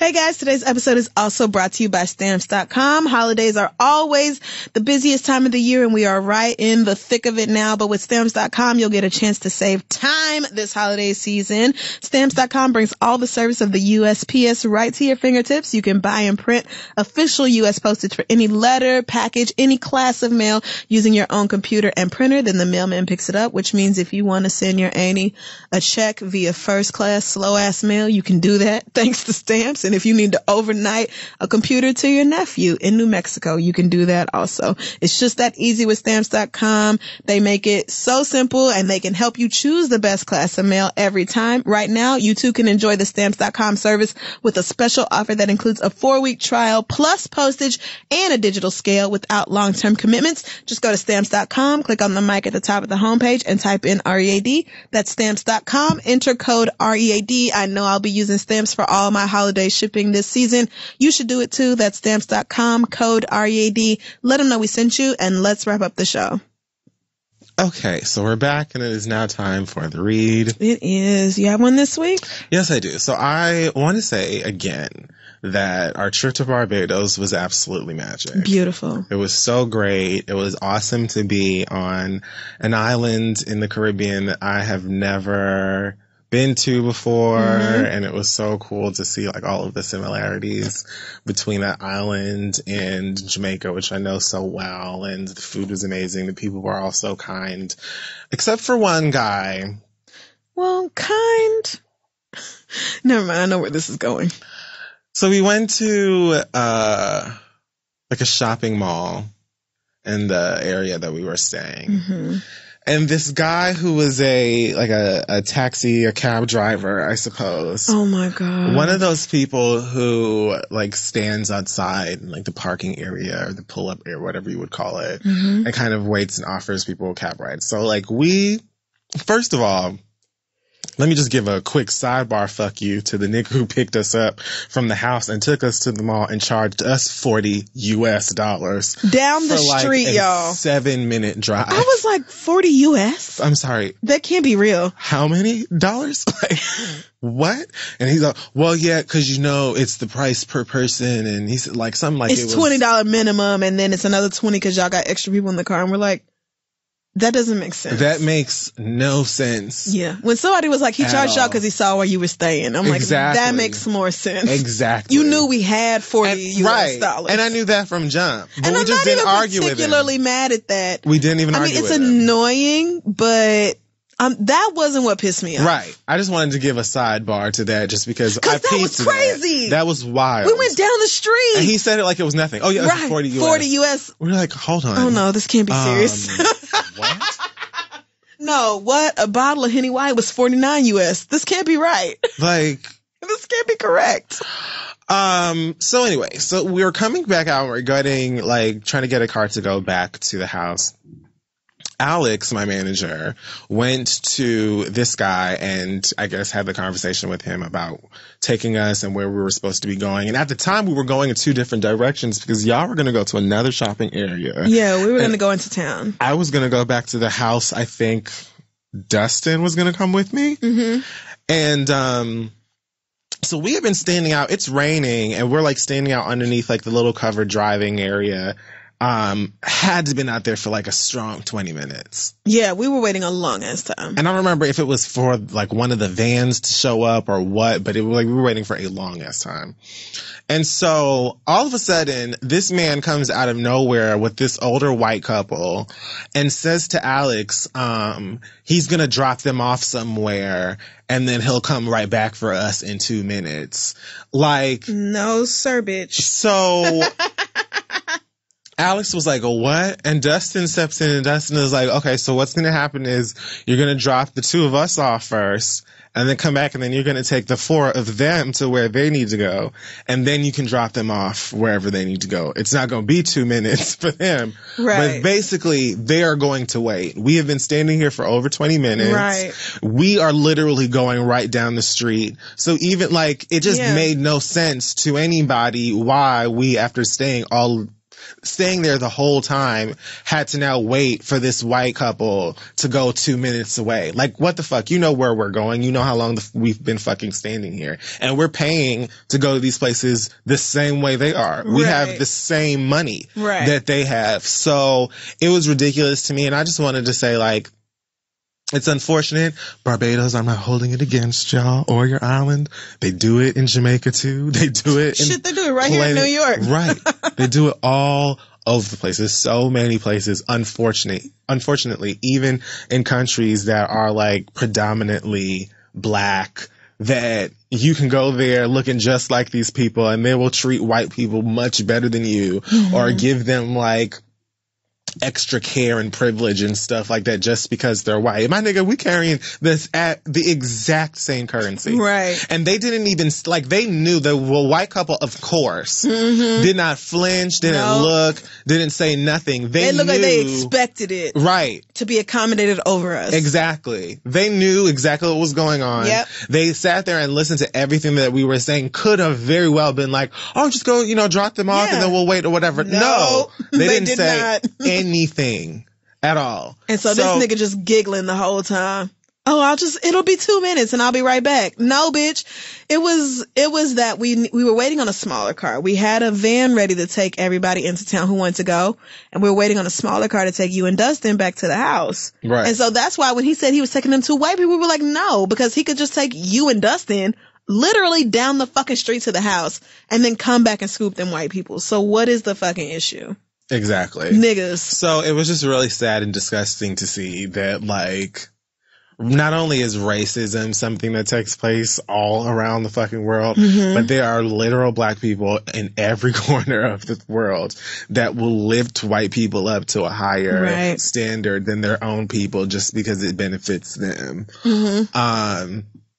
Hey guys, today's episode is also brought to you by Stamps.com. Holidays are always the busiest time of the year and we are right in the thick of it now. But with Stamps.com, you'll get a chance to save time this holiday season. Stamps.com brings all the service of the USPS right to your fingertips. You can buy and print official U.S. postage for any letter, package, any class of mail using your own computer and printer. Then the mailman picks it up, which means if you want to send your auntie a check via first class slow ass mail, you can do that thanks to Stamps. And if you need to overnight a computer to your nephew in New Mexico, you can do that also. It's just that easy with Stamps.com. They make it so simple and they can help you choose the best class of mail every time. Right now, you too can enjoy the Stamps.com service with a special offer that includes a 4-week trial plus postage and a digital scale without long-term commitments. Just go to Stamps.com, click on the mic at the top of the homepage and type in READ. That's Stamps.com. Enter code READ. I know I'll be using Stamps for all my holiday shipping this season. You should do it too. That's Stamps.com, code READ. Let them know we sent you, and let's wrap up the show. Okay, so we're back, and it is now time for the read. It is. You have one this week? Yes, I do. So I want to say again that our trip to Barbados was absolutely magic. Beautiful. It was so great. It was awesome to be on an island in the Caribbean that I have never been to before, and it was so cool to see like all of the similarities between that island and Jamaica, which I know so well, and the food was amazing. The people were all so kind, except for one guy. Well, kind. Never mind, I know where this is going. So we went to like a shopping mall in the area that we were staying. And this guy who was a taxi, a cab driver, I suppose. Oh my God. One of those people who like stands outside in like the parking area or the pull-up area, whatever you would call it, and kind of waits and offers people cab rides. So like first of all, let me just give a quick sidebar fuck you to the nigga who picked us up from the house and took us to the mall and charged us $40 down the street, a y'all. 7-minute drive. I was like, 40 US? I'm sorry. That can't be real. How many dollars? Like, what? And he's like, well, yeah, cause you know, it's the price per person. And he said like something like it's $20 minimum. And then it's another 20 cause y'all got extra people in the car. And we're like, that doesn't make sense. That makes no sense. Yeah. When somebody was like, he charged y'all because he saw where you were staying. I'm like, that makes more sense. Exactly. You knew we had $40 US dollars. And I knew that from jump. But and we I'm just not didn't even argue with him. particularly mad at that. We didn't even argue with him. I mean, it's annoying, but that wasn't what pissed me off. Right. I just wanted to give a sidebar to that just because I that was crazy. That was wild. We went down the street. And he said it like it was nothing. Oh, yeah, right. 40 US. 40 US. We're like, hold on. Oh, no, this can't be serious. What? No, what? A bottle of Henny White was 49 US. This can't be right. Like, this can't be correct. So anyway, so we were coming back out and we're trying to get a car to go back to the house. Alex, my manager, went to this guy and I guess had the conversation with him about taking us and where we were supposed to be going. And at the time we were going in 2 different directions because y'all were going to go to another shopping area. Yeah, we were going to go into town. I was going to go back to the house. I think Dustin was going to come with me. And, so we have been standing out. It's raining and we're like standing out underneath like the little covered driving area. Had to have been out there for like a strong 20 minutes. Yeah, we were waiting a long ass time. And I don't remember if it was for like one of the vans to show up or what, but it was like we were waiting for a long ass time. And so all of a sudden, this man comes out of nowhere with this older white couple and says to Alex, he's going to drop them off somewhere and then he'll come right back for us in 2 minutes. Like, no, sir, bitch. So Alex was like, what? And Dustin steps in and Dustin is like, okay, so what's going to happen is you're going to drop the 2 of us off first and then come back and then you're going to take the 4 of them to where they need to go. And then you can drop them off wherever they need to go. It's not going to be 2 minutes for them. Right. But basically they are going to wait. We have been standing here for over 20 minutes. Right. We are literally going right down the street. So even like, it just made no sense to anybody why we, after staying all staying there the whole time had to now wait for this white couple to go 2 minutes away. Like, what the fuck? You know where we're going. You know how long we've been fucking standing here. And we're paying to go to these places the same way they are. We have the same money that they have. So it was ridiculous to me. And I just wanted to say, like, it's unfortunate. Barbados, I'm not holding it against y'all or your island. They do it in Jamaica too. They do it they do it right here in New York. Right. They do it all over the place. There's so many places, unfortunately, even in countries that are like predominantly black, that you can go there looking just like these people and they will treat white people much better than you or give them like extra care and privilege and stuff like that just because they're white. My nigga, we carrying this at the exact same currency. Right. And they didn't even, like, they knew the white couple, of course, did not flinch, didn't look, didn't say nothing. They looked knew, like they expected it. Right. To be accommodated over us. Exactly. They knew exactly what was going on. Yep. They sat there and listened to everything that we were saying. Could have very well been like, oh, just go, drop them off and then we'll wait or whatever. No. They didn't say anything at all. And so this nigga just giggling the whole time. Oh, it'll be 2 minutes and I'll be right back. No, bitch. It was that we were waiting on a smaller car. We had a van ready to take everybody into town who wanted to go. And we were waiting on a smaller car to take you and Dustin back to the house. Right. And so that's why when he said he was taking them 2 white people, we were like, no, because he could just take you and Dustin literally down the fucking street to the house and then come back and scoop them white people. So what is the fucking issue? Exactly. Niggas. So it was just really sad and disgusting to see that, like, not only is racism something that takes place all around the fucking world, but there are literal black people in every corner of the world that will lift white people up to a higher standard than their own people just because it benefits them.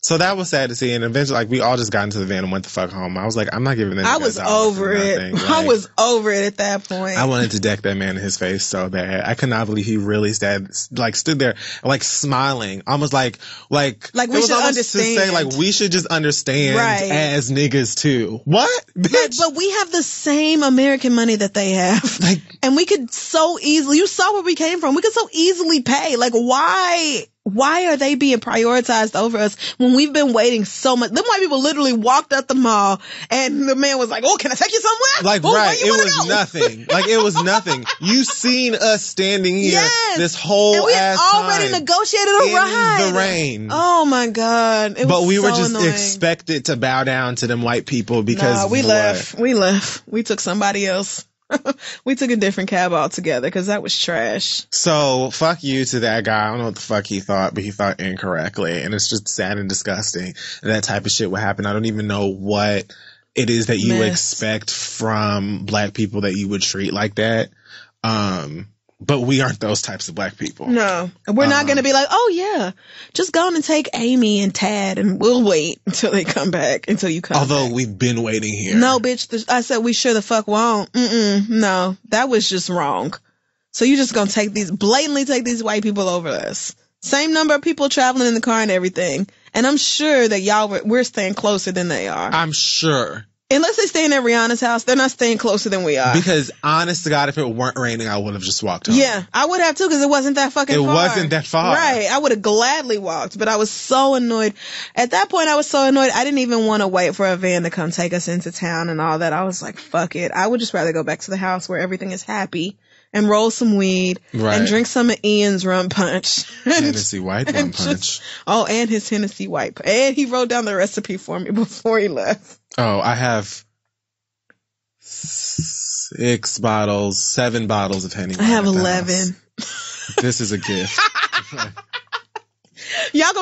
So that was sad to see, and eventually, like, we all just got into the van and went the fuck home. I was like, I'm not giving that. I was over it. Like, I was over it at that point. I wanted to deck that man in his face so bad. I could not believe he really stood there, like, smiling, almost like we should understand. To say, like, we should just understand as niggas too. What? Bitch? But we have the same American money that they have, like, and we could so easily. You saw where we came from. We could so easily pay. Like, why? Why are they being prioritized over us when we've been waiting so much? Them white people literally walked up the mall and the man was like, oh, can I take you somewhere? Like, it was nothing. Like, it was nothing. You seen us standing here this whole and we ass had already negotiated a ride. In the rain. Oh my God. But we were just annoying. Expected to bow down to them white people because we left. We left. We took somebody else. We took a different cab altogether because that was trash. So, fuck you to that guy. I don't know what the fuck he thought, but he thought incorrectly. And it's just sad and disgusting that type of shit would happen. I don't even know what it is that you expect from black people that you would treat like that. But we aren't those types of black people. No. We're not going to be like, oh yeah, just go on and take Amy and Tad and we'll wait until they come back, until you come Although back. We've been waiting here. No, bitch. I said we sure the fuck won't. No, that was just wrong. So you just going to blatantly take these white people over us. Same number of people traveling in the car and everything. And I'm sure that we're staying closer than they are. I'm sure. Unless they're staying at Rihanna's house, they're not staying closer than we are. Because, honest to God, if it weren't raining, I would have just walked home. Yeah, I would have too, because it wasn't that fucking far. It wasn't that far. Right. I would have gladly walked, but I was so annoyed. At that point, I was so annoyed, I didn't even want to wait for a van to come take us into town and all that. I was like, fuck it. I would just rather go back to the house where everything is happy and roll some weed and drink some of Ian's rum punch. Hennessy White Rum Punch. And his Hennessy White. And he wrote down the recipe for me before he left. Oh, I have 7 bottles of Henny. I have 11. This is a gift.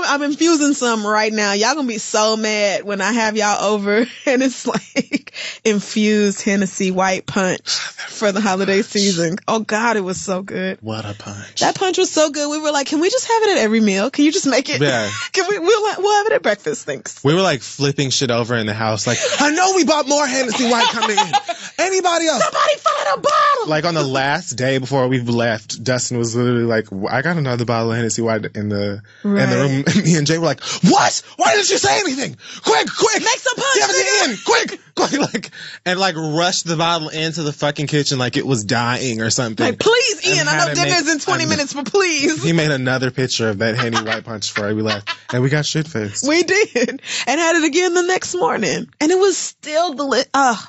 I'm infusing some right now. Y'all gonna be so mad when I have y'all over and it's like infused Hennessy White Punch for the holiday season. Oh God, it was so good. What a punch. That punch was so good. We were like, can we just have it at every meal? Can you just make it? Yeah. We'll have it at breakfast, thanks. We were like flipping shit over in the house. Like, I know we bought more Hennessy White coming in. Anybody else? Somebody find a bottle. Like on the last day before we left, Dustin was literally like, I got another bottle of Hennessy White in the room. Me and Jay were like, what? Why didn't you say anything? Quick! Make some punch, Give it in! Quick! And rushed the bottle into the fucking kitchen like it was dying or something. Like, please, Ian, I know dinner's in 20 minutes, but please. He made another picture of that Henny White Punch before we left. And we got shit-faced. We did. And had it again the next morning. And it was still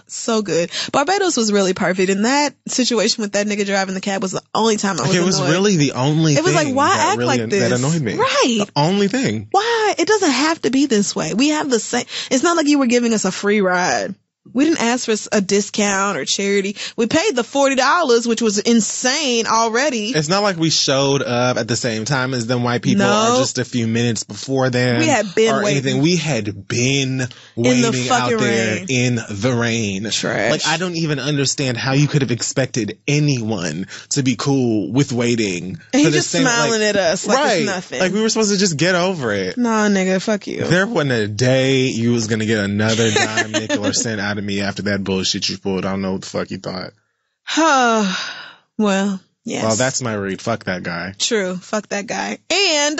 so good. Barbados was really perfect. And that situation with that nigga driving the cab was the only time I was annoyed. It was really the only thing. It was like, why act like this? That annoyed me. Right. The only thing. Why? It doesn't have to be this way. We have the same. It's not like you were giving us a free ride. We didn't ask for a discount or charity. We paid the $40, which was insane already. It's not like we showed up at the same time as them white people or just a few minutes before them. We had been waiting. Anything. We had been waiting out there rain. in the rain. Trash. Like, I don't even understand how you could have expected anyone to be cool with waiting. And he's just smiling at us like it's nothing. Like, we were supposed to just get over it. Nah, nigga, fuck you. There wasn't a day you was gonna get another dime, nickel, or cent out of me after that bullshit you pulled. I don't know what the fuck you thought. Well, yes. Well, that's my read. Fuck that guy. True. Fuck that guy. And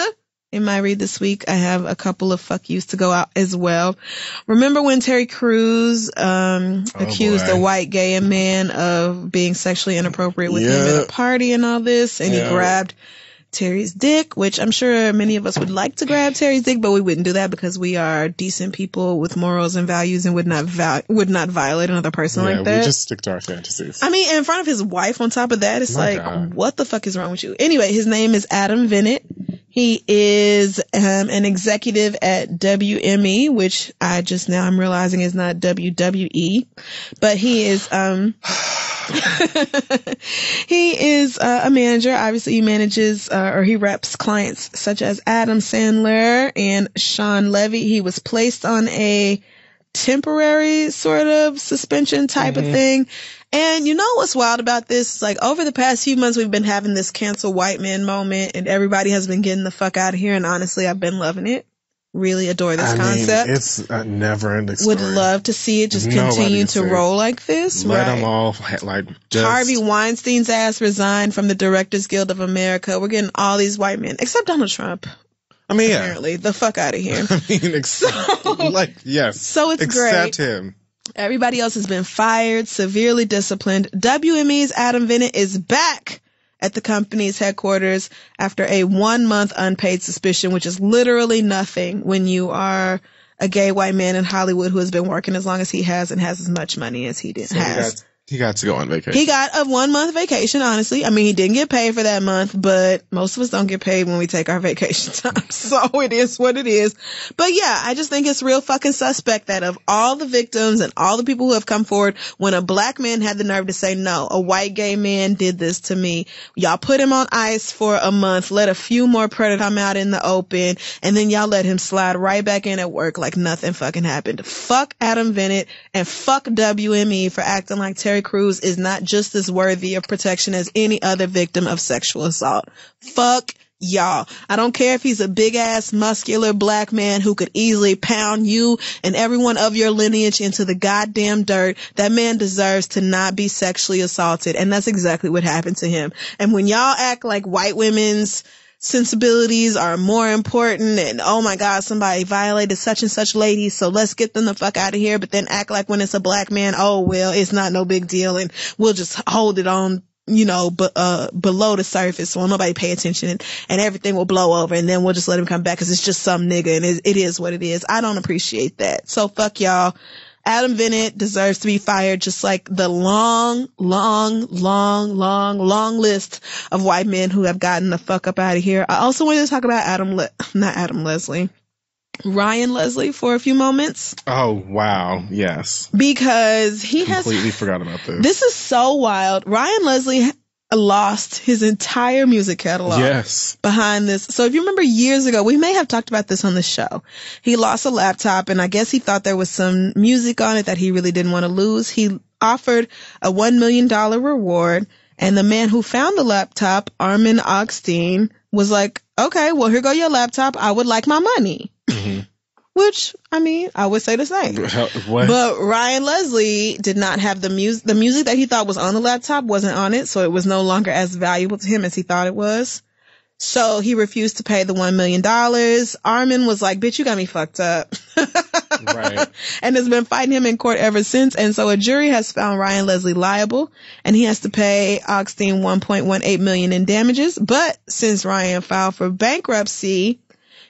in my read this week, I have a couple of fuck yous to go out as well. Remember when Terry Crews accused a white gay man of being sexually inappropriate with him at a party and all this, and he grabbed Terry's dick, which I'm sure many of us would like to grab Terry's dick, but we wouldn't do that because we are decent people with morals and values and would not violate another person like that. We just stick to our fantasies. I mean, in front of his wife on top of that, it's what the fuck is wrong with you? Anyway, his name is Adam Bennett. He is an executive at WME, which I'm realizing is not WWE, but he is he is a manager. Obviously, he manages or he reps clients such as Adam Sandler and Sean Levy. He was placed on a temporary sort of suspension type of thing. And you know what's wild about this? Like, over the past few months, we've been having this cancel white man moment, and everybody has been getting the fuck out of here. And honestly, I've been loving it. Really adore this concept. It's a never-ending story. Would love to see it just continue to roll like this. Let them all, Harvey Weinstein's ass resigned from the Directors Guild of America. We're getting all these white men, except Donald Trump. I mean, apparently, the fuck out of here. I mean, yes. So it's great. Except him. Everybody else has been fired, severely disciplined. WME's Adam Bennett is back at the company's headquarters after a 1-month unpaid suspicion, which is literally nothing when you are a gay white man in Hollywood who has been working as long as he has and has as much money as he has. He got to go on vacation. He got a 1-month vacation, honestly. I mean, he didn't get paid for that month, but most of us don't get paid when we take our vacation time. So it is what it is. But yeah, I just think it's real fucking suspect that of all the victims and all the people who have come forward, when a black man had the nerve to say, no, a white gay man did this to me, y'all put him on ice for a month, let a few more predators come out in the open, and then y'all let him slide right back in at work like nothing fucking happened. Fuck Adam Bennett and fuck WME for acting like Terry Crews is not just as worthy of protection as any other victim of sexual assault. Fuck y'all. I don't care if he's a big ass muscular black man who could easily pound you and everyone of your lineage into the goddamn dirt. That man deserves to not be sexually assaulted, and that's exactly what happened to him. And when y'all act like white women's sensibilities are more important and, oh my God, somebody violated such and such lady, so let's get them the fuck out of here, but then act like when it's a black man, oh well, it's not no big deal and we'll just hold it on, below the surface so nobody pay attention and everything will blow over and then we'll just let him come back because it's just some nigga and it is what it is. I don't appreciate that. So fuck y'all. Adam Bennett deserves to be fired, just like the long list of white men who have gotten the fuck up out of here. I also wanted to talk about Ryan Leslie for a few moments. Oh, wow. Yes. Because completely forgot about this. This is so wild. Ryan Leslie lost his entire music catalog behind this. So if you remember years ago, we may have talked about this on the show. He lost a laptop and I guess he thought there was some music on it that he really didn't want to lose. He offered a $1 million reward and the man who found the laptop, Armin Augstein, was like, okay, well, here go your laptop. I would like my money. Mm-hmm. Which, I mean, I would say the same. What? But Ryan Leslie did not have the music. The music that he thought was on the laptop wasn't on it, so it was no longer as valuable to him as he thought it was. So he refused to pay the $1 million. Armin was like, bitch, you got me fucked up. Right. And has been fighting him in court ever since. And so a jury has found Ryan Leslie liable, and he has to pay Augustine $1.18 million in damages. But since Ryan filed for bankruptcy,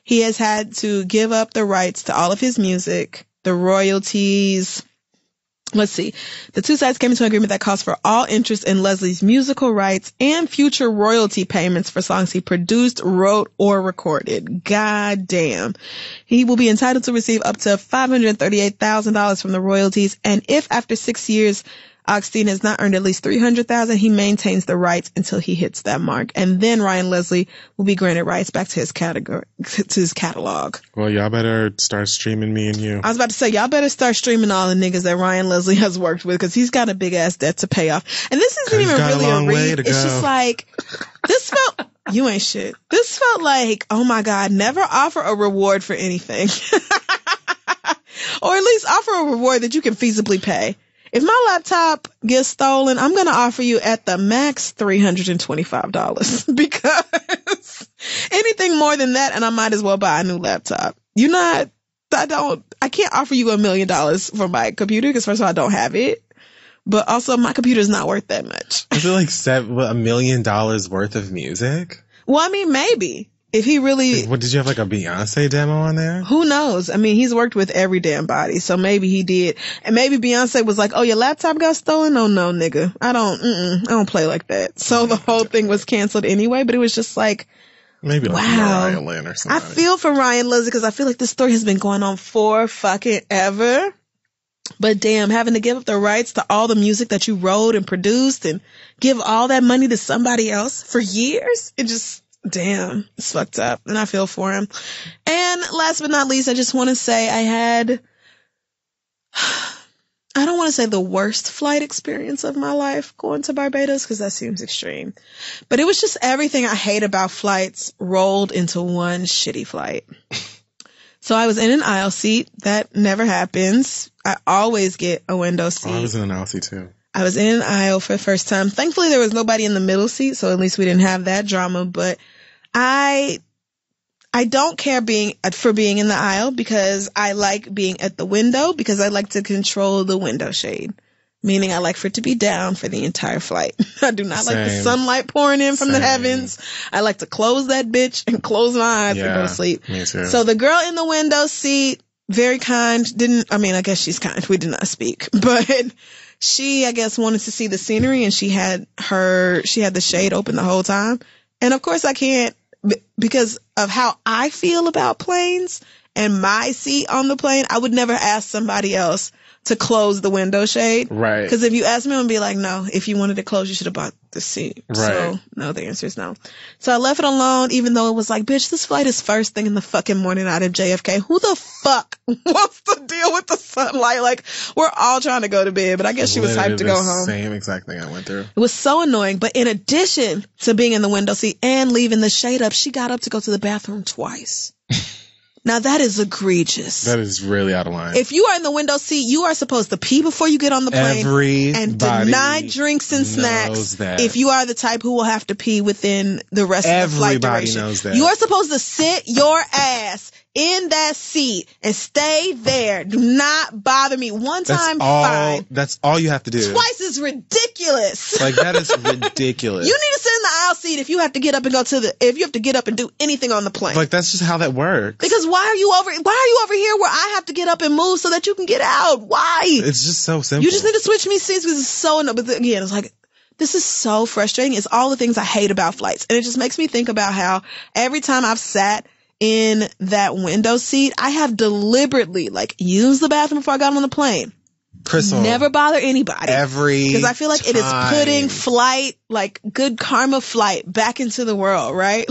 he has had to give up the rights to all of his music, the royalties. Let's see. The two sides came into an agreement that calls for all interest in Leslie's musical rights and future royalty payments for songs he produced, wrote, or recorded. God damn. He will be entitled to receive up to $538,000 from the royalties, and if after 6 years Augustine has not earned at least $300,000, he maintains the rights until he hits that mark. And then Ryan Leslie will be granted rights back to his catalog. Well, y'all better start streaming Me and You. I was about to say, y'all better start streaming all the niggas that Ryan Leslie has worked with, because he's got a big ass debt to pay off. And this isn't even really a read. It's just like, this felt, you ain't shit. This felt like, oh my God, never offer a reward for anything. Or at least offer a reward that you can feasibly pay. If my laptop gets stolen, I'm going to offer you at the max $325 because anything more than that, and I might as well buy a new laptop. I can't offer you $1 million for my computer because first of all, I don't have it. But also my computer is not worth that much. Is it like $1 million worth of music? Well, I mean, maybe. If he really... What, did you have like a Beyonce demo on there? Who knows? I mean, he's worked with every damn body, so maybe he did. And maybe Beyonce was like, oh, your laptop got stolen? Oh, no, nigga. I don't play like that. So the whole thing was canceled anyway, but it was just like, maybe like Mariah Lynn or something. I feel for Ryan Leslie because I feel like this story has been going on for fucking ever. But damn, having to give up the rights to all the music that you wrote and produced and give all that money to somebody else for years, it just... Damn, it's fucked up, and I feel for him. And last but not least, I just want to say I don't want to say the worst flight experience of my life going to Barbados, because that seems extreme. But it was just everything I hate about flights rolled into one shitty flight. So I was in an aisle seat. That never happens. I always get a window seat. Oh, I was in an aisle seat too. I was in an aisle for the first time. Thankfully, there was nobody in the middle seat, so at least we didn't have that drama. But I don't care for being in the aisle because I like being at the window because I like to control the window shade, meaning I like for it to be down for the entire flight. I do not like the sunlight pouring in from the heavens. I like to close that bitch and close my eyes and go to sleep. Me too. So the girl in the window seat, very kind, I guess she's kind. We did not speak, but... She, I guess, wanted to see the scenery, and she had the shade open the whole time. And of course I can't, because of how I feel about planes and my seat on the plane, I would never ask somebody else to close the window shade. Right. Because if you ask me, I'm going to be like, no, if you wanted to close, you should have bought the seat. Right. So, no, the answer is no. So I left it alone, even though it was like, bitch, this flight is first thing in the fucking morning out of JFK. Who the fuck wants to deal with the sunlight? Like, we're all trying to go to bed, but I guess she was hyped to go home. Same exact thing I went through. It was so annoying. But in addition to being in the window seat and leaving the shade up, she got up to go to the bathroom twice. Now that is egregious. That is really out of line. If you are in the window seat, you are supposed to pee before you get on the plane and deny drinks and snacks. If you are the type who will have to pee within the rest of the flight duration. Everybody knows that. You are supposed to sit your ass in that seat and stay there. Do not bother me. One time, fine. That's all you have to do. Twice is ridiculous. Like, that is ridiculous. You need to sit in the aisle seat if you have to get up and if you have to get up and do anything on the plane. Like, that's just how that works. Because why are you over here where I have to get up and move so that you can get out? Why? It's just so simple. You just need to switch me seats because it's so annoying. But again, it's like, this is so frustrating. It's all the things I hate about flights. And it just makes me think about how every time I've sat in that window seat, I have deliberately used the bathroom before I got on the plane. Crystal, never bother anybody. Because I feel like it is putting flight, good karma flight, back into the world, right?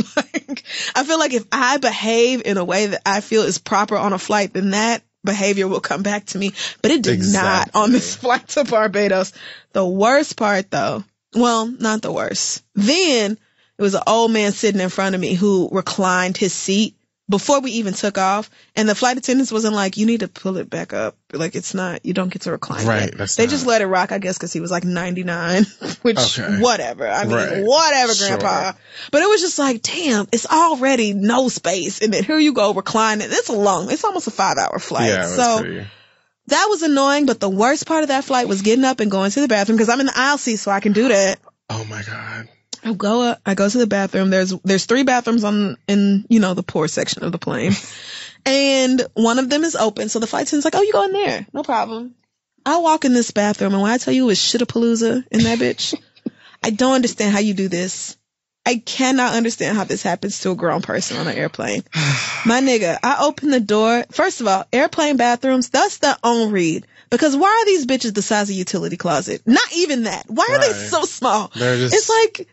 I feel like if I behave in a way that I feel is proper on a flight, then that behavior will come back to me. But it did not on this flight to Barbados. The worst part, though, well, not the worst. Then it was an old man sitting in front of me who reclined his seat before we even took off, and the flight attendants wasn't like, you need to pull it back up. Like, it's not, you don't get to recline Right. it. They just let it rock, I guess, because he was like 99, which, whatever. I mean, whatever, Grandpa. But it was just like, damn, it's already no space. And then here you go, recline it. It's almost a 5-hour flight. Yeah, so that was annoying, but the worst part of that flight was getting up and going to the bathroom, because I'm in the aisle seat, so I can do that. Oh my God. I go to the bathroom. There's 3 bathrooms in, the poor section of the plane. And one of them is open. So the flight attendant's like, oh, you go in there. No problem. I walk in this bathroom, and when I tell you it was shitapalooza in that bitch, I don't understand how you do this. I cannot understand how this happens to a grown person on an airplane. My nigga, I open the door. First of all, airplane bathrooms, that's their own read. Because why are these bitches the size of a utility closet? Not even that. Why are they so small? It's like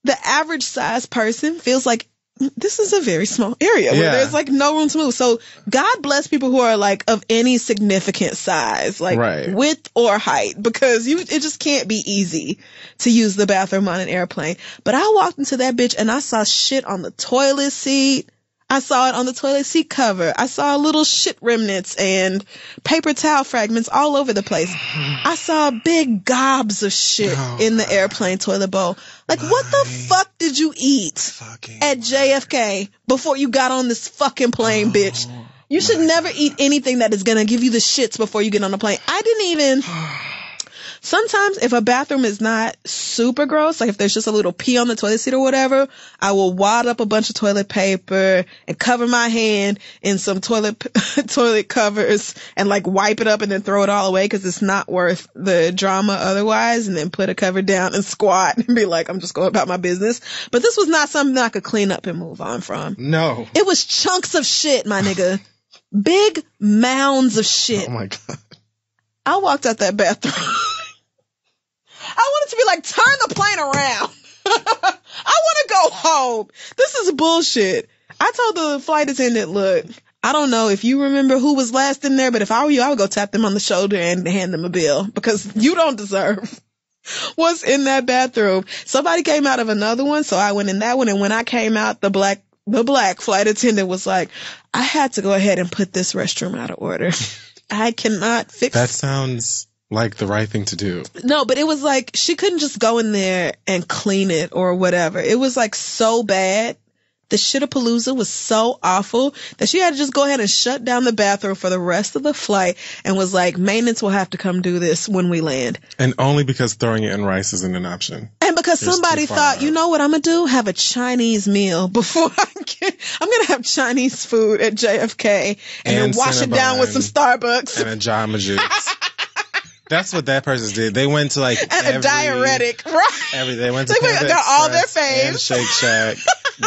the average size person feels like this is a very small area where there's like no room to move. So God bless people who are like of any significant size, like width or height, because it just can't be easy to use the bathroom on an airplane. But I walked into that bitch and I saw shit on the toilet seat. I saw it on the toilet seat cover. I saw little shit remnants and paper towel fragments all over the place. I saw big gobs of shit in the airplane toilet bowl. Like, what the fuck did you eat at JFK before you got on this fucking plane, bitch? You should never eat anything that is going to give you the shits before you get on the plane. I didn't even... Sometimes if a bathroom is not super gross, like if there's just a little pee on the toilet seat or whatever, I will wad up a bunch of toilet paper and cover my hand in some toilet covers and like wipe it up and then throw it all away, because it's not worth the drama otherwise, and then put a cover down and squat and be like, I'm just going about my business. But this was not something that I could clean up and move on from. No. It was chunks of shit, my nigga. Big mounds of shit. Oh my God. I walked out that bathroom. I wanted to be like, turn the plane around. I want to go home. This is bullshit. I told the flight attendant, look, I don't know if you remember who was last in there, but if I were you, I would go tap them on the shoulder and hand them a bill, because you don't deserve what's in that bathroom. Somebody came out of another one, so I went in that one. And when I came out, the black flight attendant was like, I had to go ahead and put this restroom out of order. I cannot fix that. Sounds like the right thing to do. No, but it was like she couldn't just go in there and clean it or whatever. It was like so bad. The shitapalooza was so awful that she had to just go ahead and shut down the bathroom for the rest of the flight and was like, maintenance will have to come do this when we land. And only because throwing it in rice isn't an option. And because somebody thought, you know what I'm going to do? Have a Chinese meal before I'm going to have Chinese food at JFK and then wash it down with some Starbucks. And a Jamba Juice. That's what that person did. They went to like a diuretic, right? They went to got all their faves. And Shake Shack,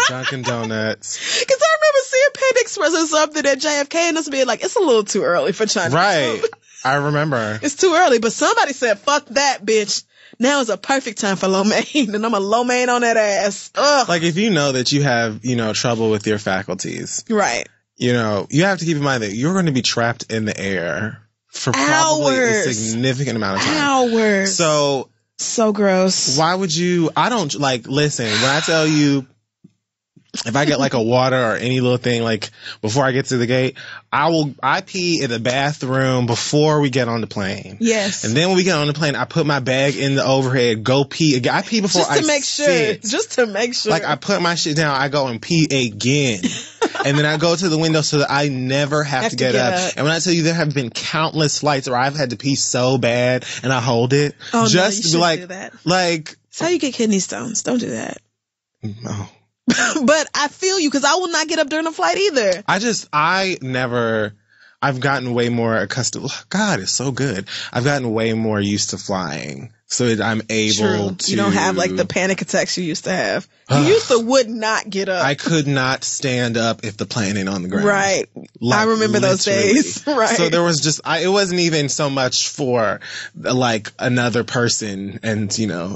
Dunkin' Donuts. Because I remember seeing Panda Express or something at JFK and us being like, it's a little too early for Chinese food. I remember. It's too early, but somebody said, fuck that, bitch. Now is a perfect time for lo mein, and I'm a lo mein on that ass. Ugh. Like, if you know that you have, trouble with your faculties. Right. You have to keep in mind that you're going to be trapped in the air for probably a significant amount of time. Hours. So gross. Why would you? I don't listen, when I tell you, if I get like a water or any little thing, like before I get to the gate, I pee in the bathroom before we get on the plane. Yes. And then when we get on the plane, I put my bag in the overhead, go pee again. I pee before I sit. Just to make sure. Like, I put my shit down, I go and pee again. And then I go to the window so that I never have to get up. And when I tell you, there have been countless flights where I've had to pee so bad and I hold it. Oh, just no, to be like, do that. Like. That's how you get kidney stones. Don't do that. No. But I feel you, because I will not get up during a flight either. I've gotten way more accustomed. God, it's so good. I've gotten way more used to flying so that I'm able to. You don't have like the panic attacks you used to have. You used to would not get up. I could not stand up if the plane ain't on the ground. Right. I remember those days. Right. So there was it wasn't even so much for like another person and,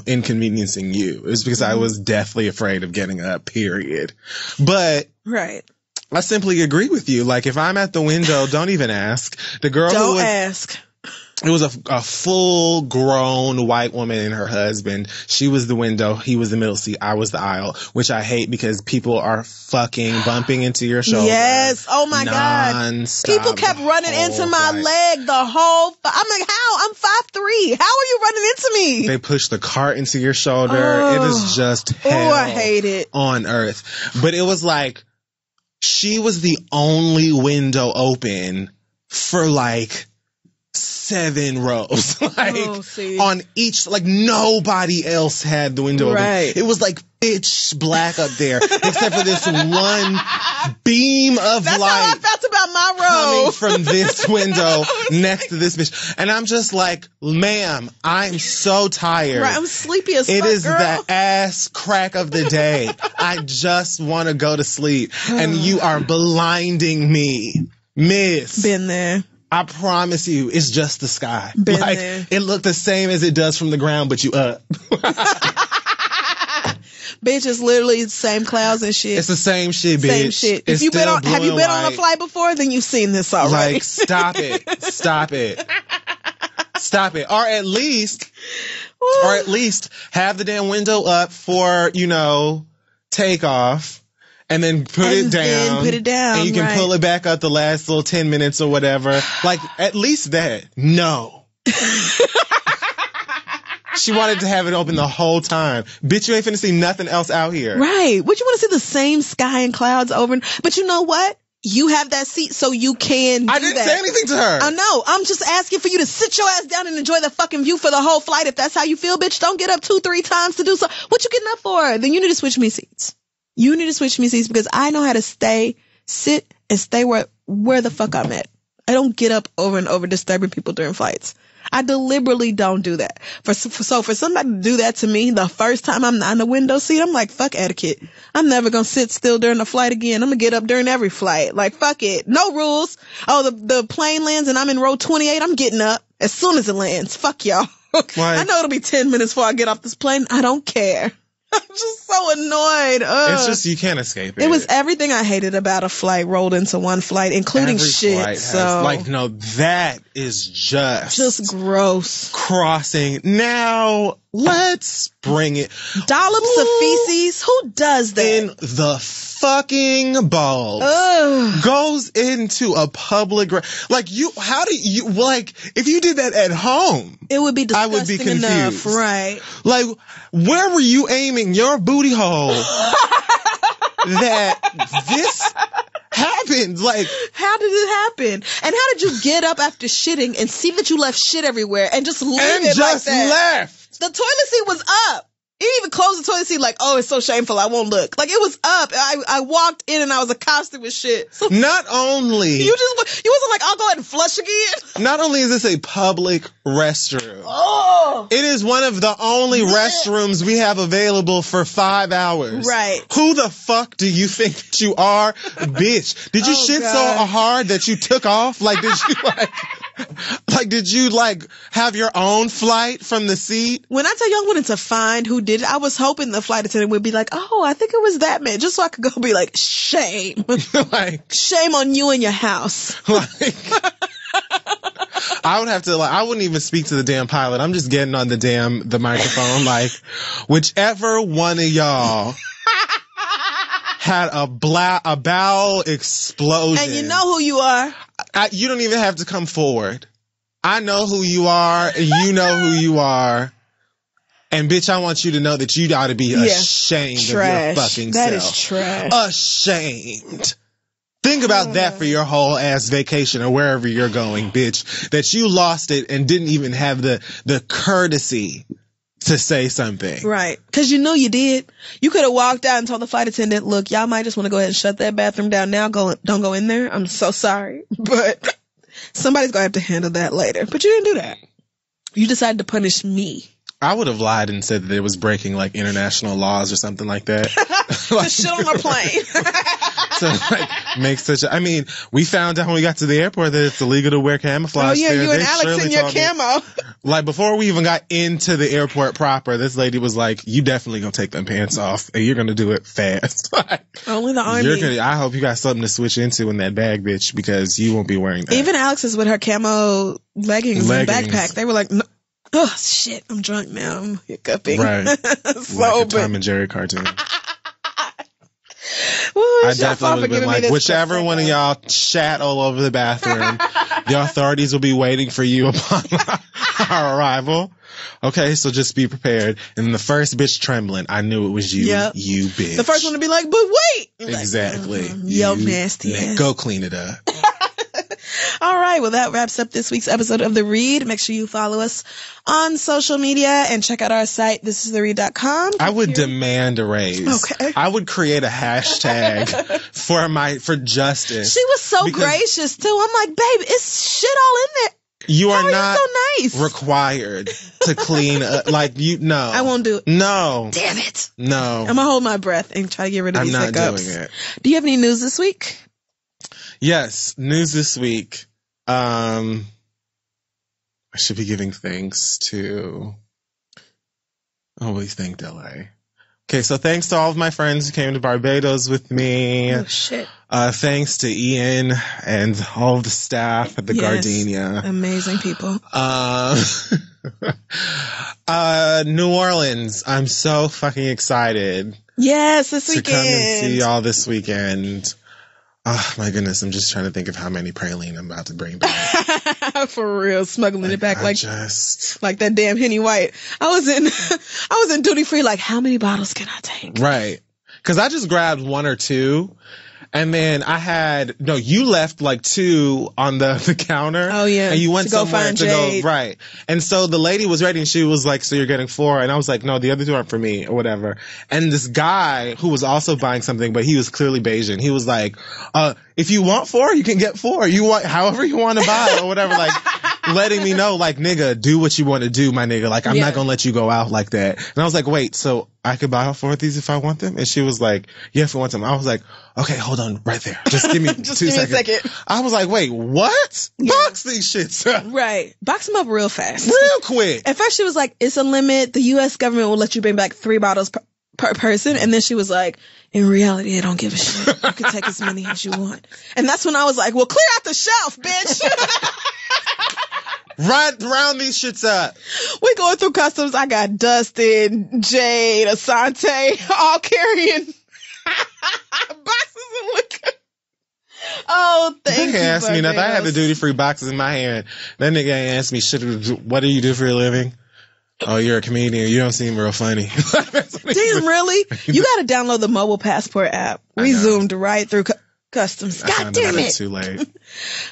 inconveniencing you. It was because I was deathly afraid of getting up, period. But. Right. I simply agree with you. Like, if I'm at the window, don't even ask. Don't ask. It was a full grown white woman and her husband. She was the window. He was the middle seat. I was the aisle, which I hate because people are fucking bumping into your shoulder. Yes. Oh my God. People kept running into my leg the whole, I'm like, how? I'm 5'3". How are you running into me? They push the cart into your shoulder. It is just hell I hate it. On earth. But it was like, she was the only window open for like 7 rows, like on each, like nobody else had the window open. It was like pitch black up there, except for this one beam of That's light. How I felt about my row. Coming from this window next to this bitch. And I'm just like, ma'am, I'm so tired. Right, I'm sleepy as fuck, It is girl. the ass crack of the day. I just want to go to sleep. And you are blinding me. Miss. Been there. I promise you, it's just the sky. Been like, there. It looked the same as it does from the ground, but you up. Bitch, it's literally the same clouds and shit. It's the same shit, bitch. Same shit. It's If you've been still on, have you been on a flight before? Then you've seen this already. Like, stop it. Stop it. Stop it. Or at least have the damn window up for, takeoff. And then put it down. And you can pull it back up the last little 10 minutes or whatever. Like, at least that. No. She wanted to have it open the whole time. Bitch, you ain't finna see nothing else out here. Right. Would you want to see the same sky and clouds over? But you know what? You have that seat so you can do that. I didn't say anything to her. I know. I'm just asking for you to sit your ass down and enjoy the fucking view for the whole flight. If that's how you feel, bitch, don't get up 2-3 times to do so. What you getting up for? Then you need to switch me seats. You need to switch me seats because I know how to sit and stay where the fuck I'm at. I don't get up over and over disturbing people during flights. I deliberately don't do that. For somebody to do that to me the first time I'm not in the window seat, I'm like, fuck etiquette. I'm never gonna sit still during the flight again. I'm gonna get up during every flight. Like, fuck it. No rules. Oh, the plane lands and I'm in row 28. I'm getting up as soon as it lands. Fuck y'all. I know it'll be 10 minutes before I get off this plane. I don't care. I'm just so annoyed. It's just, you can't escape it. It was everything I hated about a flight rolled into one flight, including Every shit. flight has, no, that is just gross. Crossing. Now, let's bring it. Dollops of feces? Who does that? In the fucking balls. Goes into a public, if you did that at home, it would be disgusting I would be confused. Enough, right? Like, where were you aiming your booty hole that this happened? Like, how did it happen? And how did you get up after shitting and see that you left shit everywhere and just leave it like that? Left. The toilet seat was up. You didn't even close the toilet seat like, oh, it's so shameful, I won't look. Like, it was up. I walked in and I was accosted with shit. So not only... You wasn't like, I'll go ahead and flush again? Not only is this a public restroom. Oh! It is one of the only restrooms we have available for 5 hours. Right. Who the fuck do you think that you are? Bitch. Did you shit so hard that you took off? Like, did you have your own flight from the seat? When I tell you I wanted to find who did it, I was hoping the flight attendant would be like, oh, I think it was that man, just so I could go be like, shame. Shame on you and your house. I would have to, I wouldn't even speak to the damn pilot. I'm just getting on the microphone, whichever one of y'all had a bowel explosion. And you know who you are. You don't even have to come forward. I know who you are, and you know who you are. And bitch, I want you to know that you ought to be ashamed of your fucking self. That is trash. Ashamed. Think about that for your whole ass vacation or wherever you're going, bitch. That you lost it and didn't even have the courtesy to say something. Right. Because you know you did. You could have walked out and told the flight attendant, look, y'all might just want to go ahead and shut that bathroom down now. Don't go in there. I'm so sorry. But somebody's going to have to handle that later. But you didn't do that. You decided to punish me. I would have lied and said that it was breaking international laws or something like that. To shit on a plane. We found out when we got to the airport that it's illegal to wear camouflage. Oh yeah, you and Alex in your camo. Like, before we even got into the airport proper, this lady was like, you definitely gonna take them pants off, and you're gonna do it fast. Like, only the Army. I hope you got something to switch into in that bag, bitch, because you won't be wearing that. Even Alex is with her camo leggings and backpack. They were like, no. Oh, shit, I'm drunk now. I'm hiccuping. Right. So like a Tom and Jerry cartoon. Ooh, I definitely would have been like, whichever one of y'all shat all over the bathroom, the authorities will be waiting for you upon our arrival. Okay, so just be prepared. And the first bitch trembling, I knew it was you. Yep. You bitch. The first one to be like, but wait! Exactly. Like, yo, nasty ass. Go clean it up. All right, well, that wraps up this week's episode of The Read. Make sure you follow us on social media and check out our site, thisistheread.com. I would demand a raise. Okay. I would create a hashtag for justice. She was so gracious, too. I'm like, babe, it's shit all in there. You are not so nice? required to clean up. Like, no. I won't do it. No. Damn it. No. I'm going to hold my breath and try to get rid of these hiccups. I'm not doing it. Do you have any news this week? Yes, news this week. I should be giving thanks to... Always thank Delay. Okay, so thanks to all of my friends who came to Barbados with me. Oh, shit. Thanks to Ian and all of the staff at the Gardenia. Amazing people. New Orleans. I'm so fucking excited. Yes, this weekend. To come and see y'all this weekend. Oh my goodness, I'm just trying to think of how many praline I'm about to bring back. For real, smuggling it back like that damn Henny White. I was in duty free, like, how many bottles can I take? Right. Cause I just grabbed one or two. And then you left like two on the counter. Oh yeah. And you went to somewhere go Jade. Go, right. And so the lady was ready and she was like, so you're getting 4? And I was like, no, the other 2 aren't for me or whatever. And this guy who was also buying something, but he was clearly Bayesian. He was like, if you want 4, you can get 4. You want, however you want to buy or whatever, like letting me know, like, nigga, do what you want to do, my nigga. Like, I'm not going to let you go out like that. And I was like, wait, so I could buy all 4 of these if I want them? And she was like, yeah, if you want them. I was like, okay, hold on right there. Just give me Just 2 give seconds. Me a second. I was like, wait, what? Yeah. Box these shits up. Right. Box them up real fast. Real quick. At first she was like, it's a limit. The U.S. government will let you bring back 3 bottles per person. And then she was like, in reality, I don't give a shit. You can take as many as you want. And that's when I was like, well, clear out the shelf, bitch. Round these shits up. We going through customs. I got Dustin, Jade, Asante, all carrying boxes of liquor. Oh, thank you. He asked me, if I had the duty-free boxes in my hand, that nigga asked me, what do you do for a living? Oh, you're a comedian. You don't seem real funny. Damn, really? You got to download the mobile passport app. We zoomed right through customs. God damn it. Too late.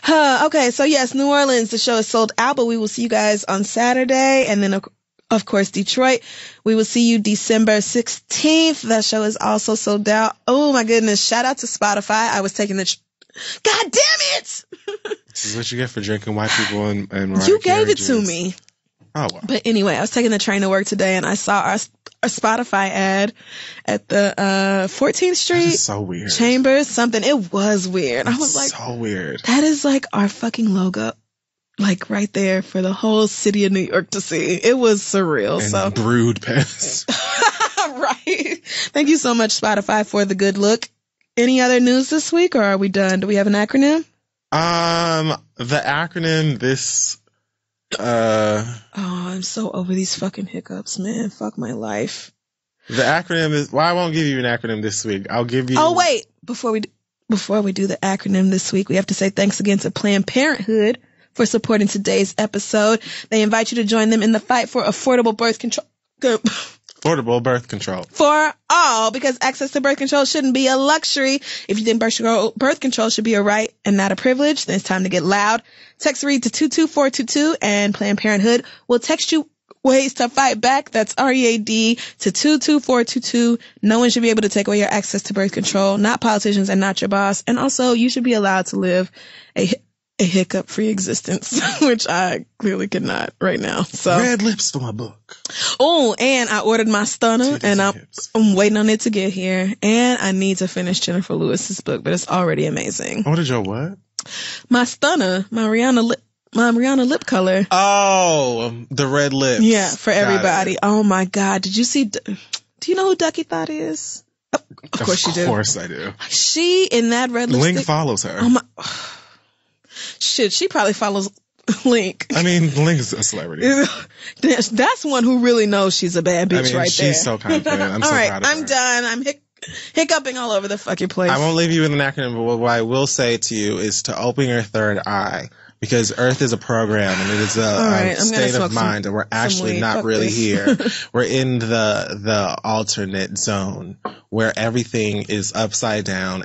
Okay, so yes, New Orleans, the show is sold out, but we will see you guys on Saturday. And then, of course, Detroit. We will see you December 16th. That show is also sold out. Oh, my goodness. Shout out to Spotify. I was taking the... God damn it! This is what you get for drinking white people and you gave it to me. Oh, well. But anyway, I was taking the train to work today and I saw our Spotify ad at the 14th Street. That is so weird. Chambers, something. It was weird. I was like, so weird. That is like our fucking logo. Like right there for the whole city of New York to see. It was surreal. And brewed piss. Right. Thank you so much, Spotify, for the good look. Any other news this week or are we done? Do we have an acronym? The acronym this... Oh, I'm so over these fucking hiccups, man. Fuck my life. The acronym is... Well, I won't give you an acronym this week. I'll give you... Oh, wait. Before we do the acronym this week, we have to say thanks again to Planned Parenthood for supporting today's episode. They invite you to join them in the fight for affordable birth control. Affordable birth control. For all, because access to birth control shouldn't be a luxury. If you think birth control should be a right and not a privilege, then it's time to get loud. Text READ to 22422 and Planned Parenthood will text you ways to fight back. That's READ to 22422. No one should be able to take away your access to birth control, not politicians and not your boss. And also, you should be allowed to live a hiccup-free existence, which I clearly cannot right now. So red lips for my book. Oh, and I ordered my stunner, and I'm waiting on it to get here. And I need to finish Jennifer Lewis's book, but it's already amazing. Ordered your what? My stunner, my Rihanna Rihanna lip color. Oh, the red lips. Yeah, for Got everybody. it. Oh my God. Did you see, do you know who Ducky Thought is? Of course you do. Of course I do. She in that red lipstick. Link follows her. Oh my, shit, she probably follows Link. I mean, Link is a celebrity. That's one who really knows she's a bad bitch right there. She's so confident. I'm so proud of her. I'm done. I'm hiccuping all over the fucking place. I won't leave you with an acronym, but what I will say to you is to open your third eye. Because Earth is a program and it is a state of mind, and we're actually not really here. We're in the alternate zone where everything is upside down.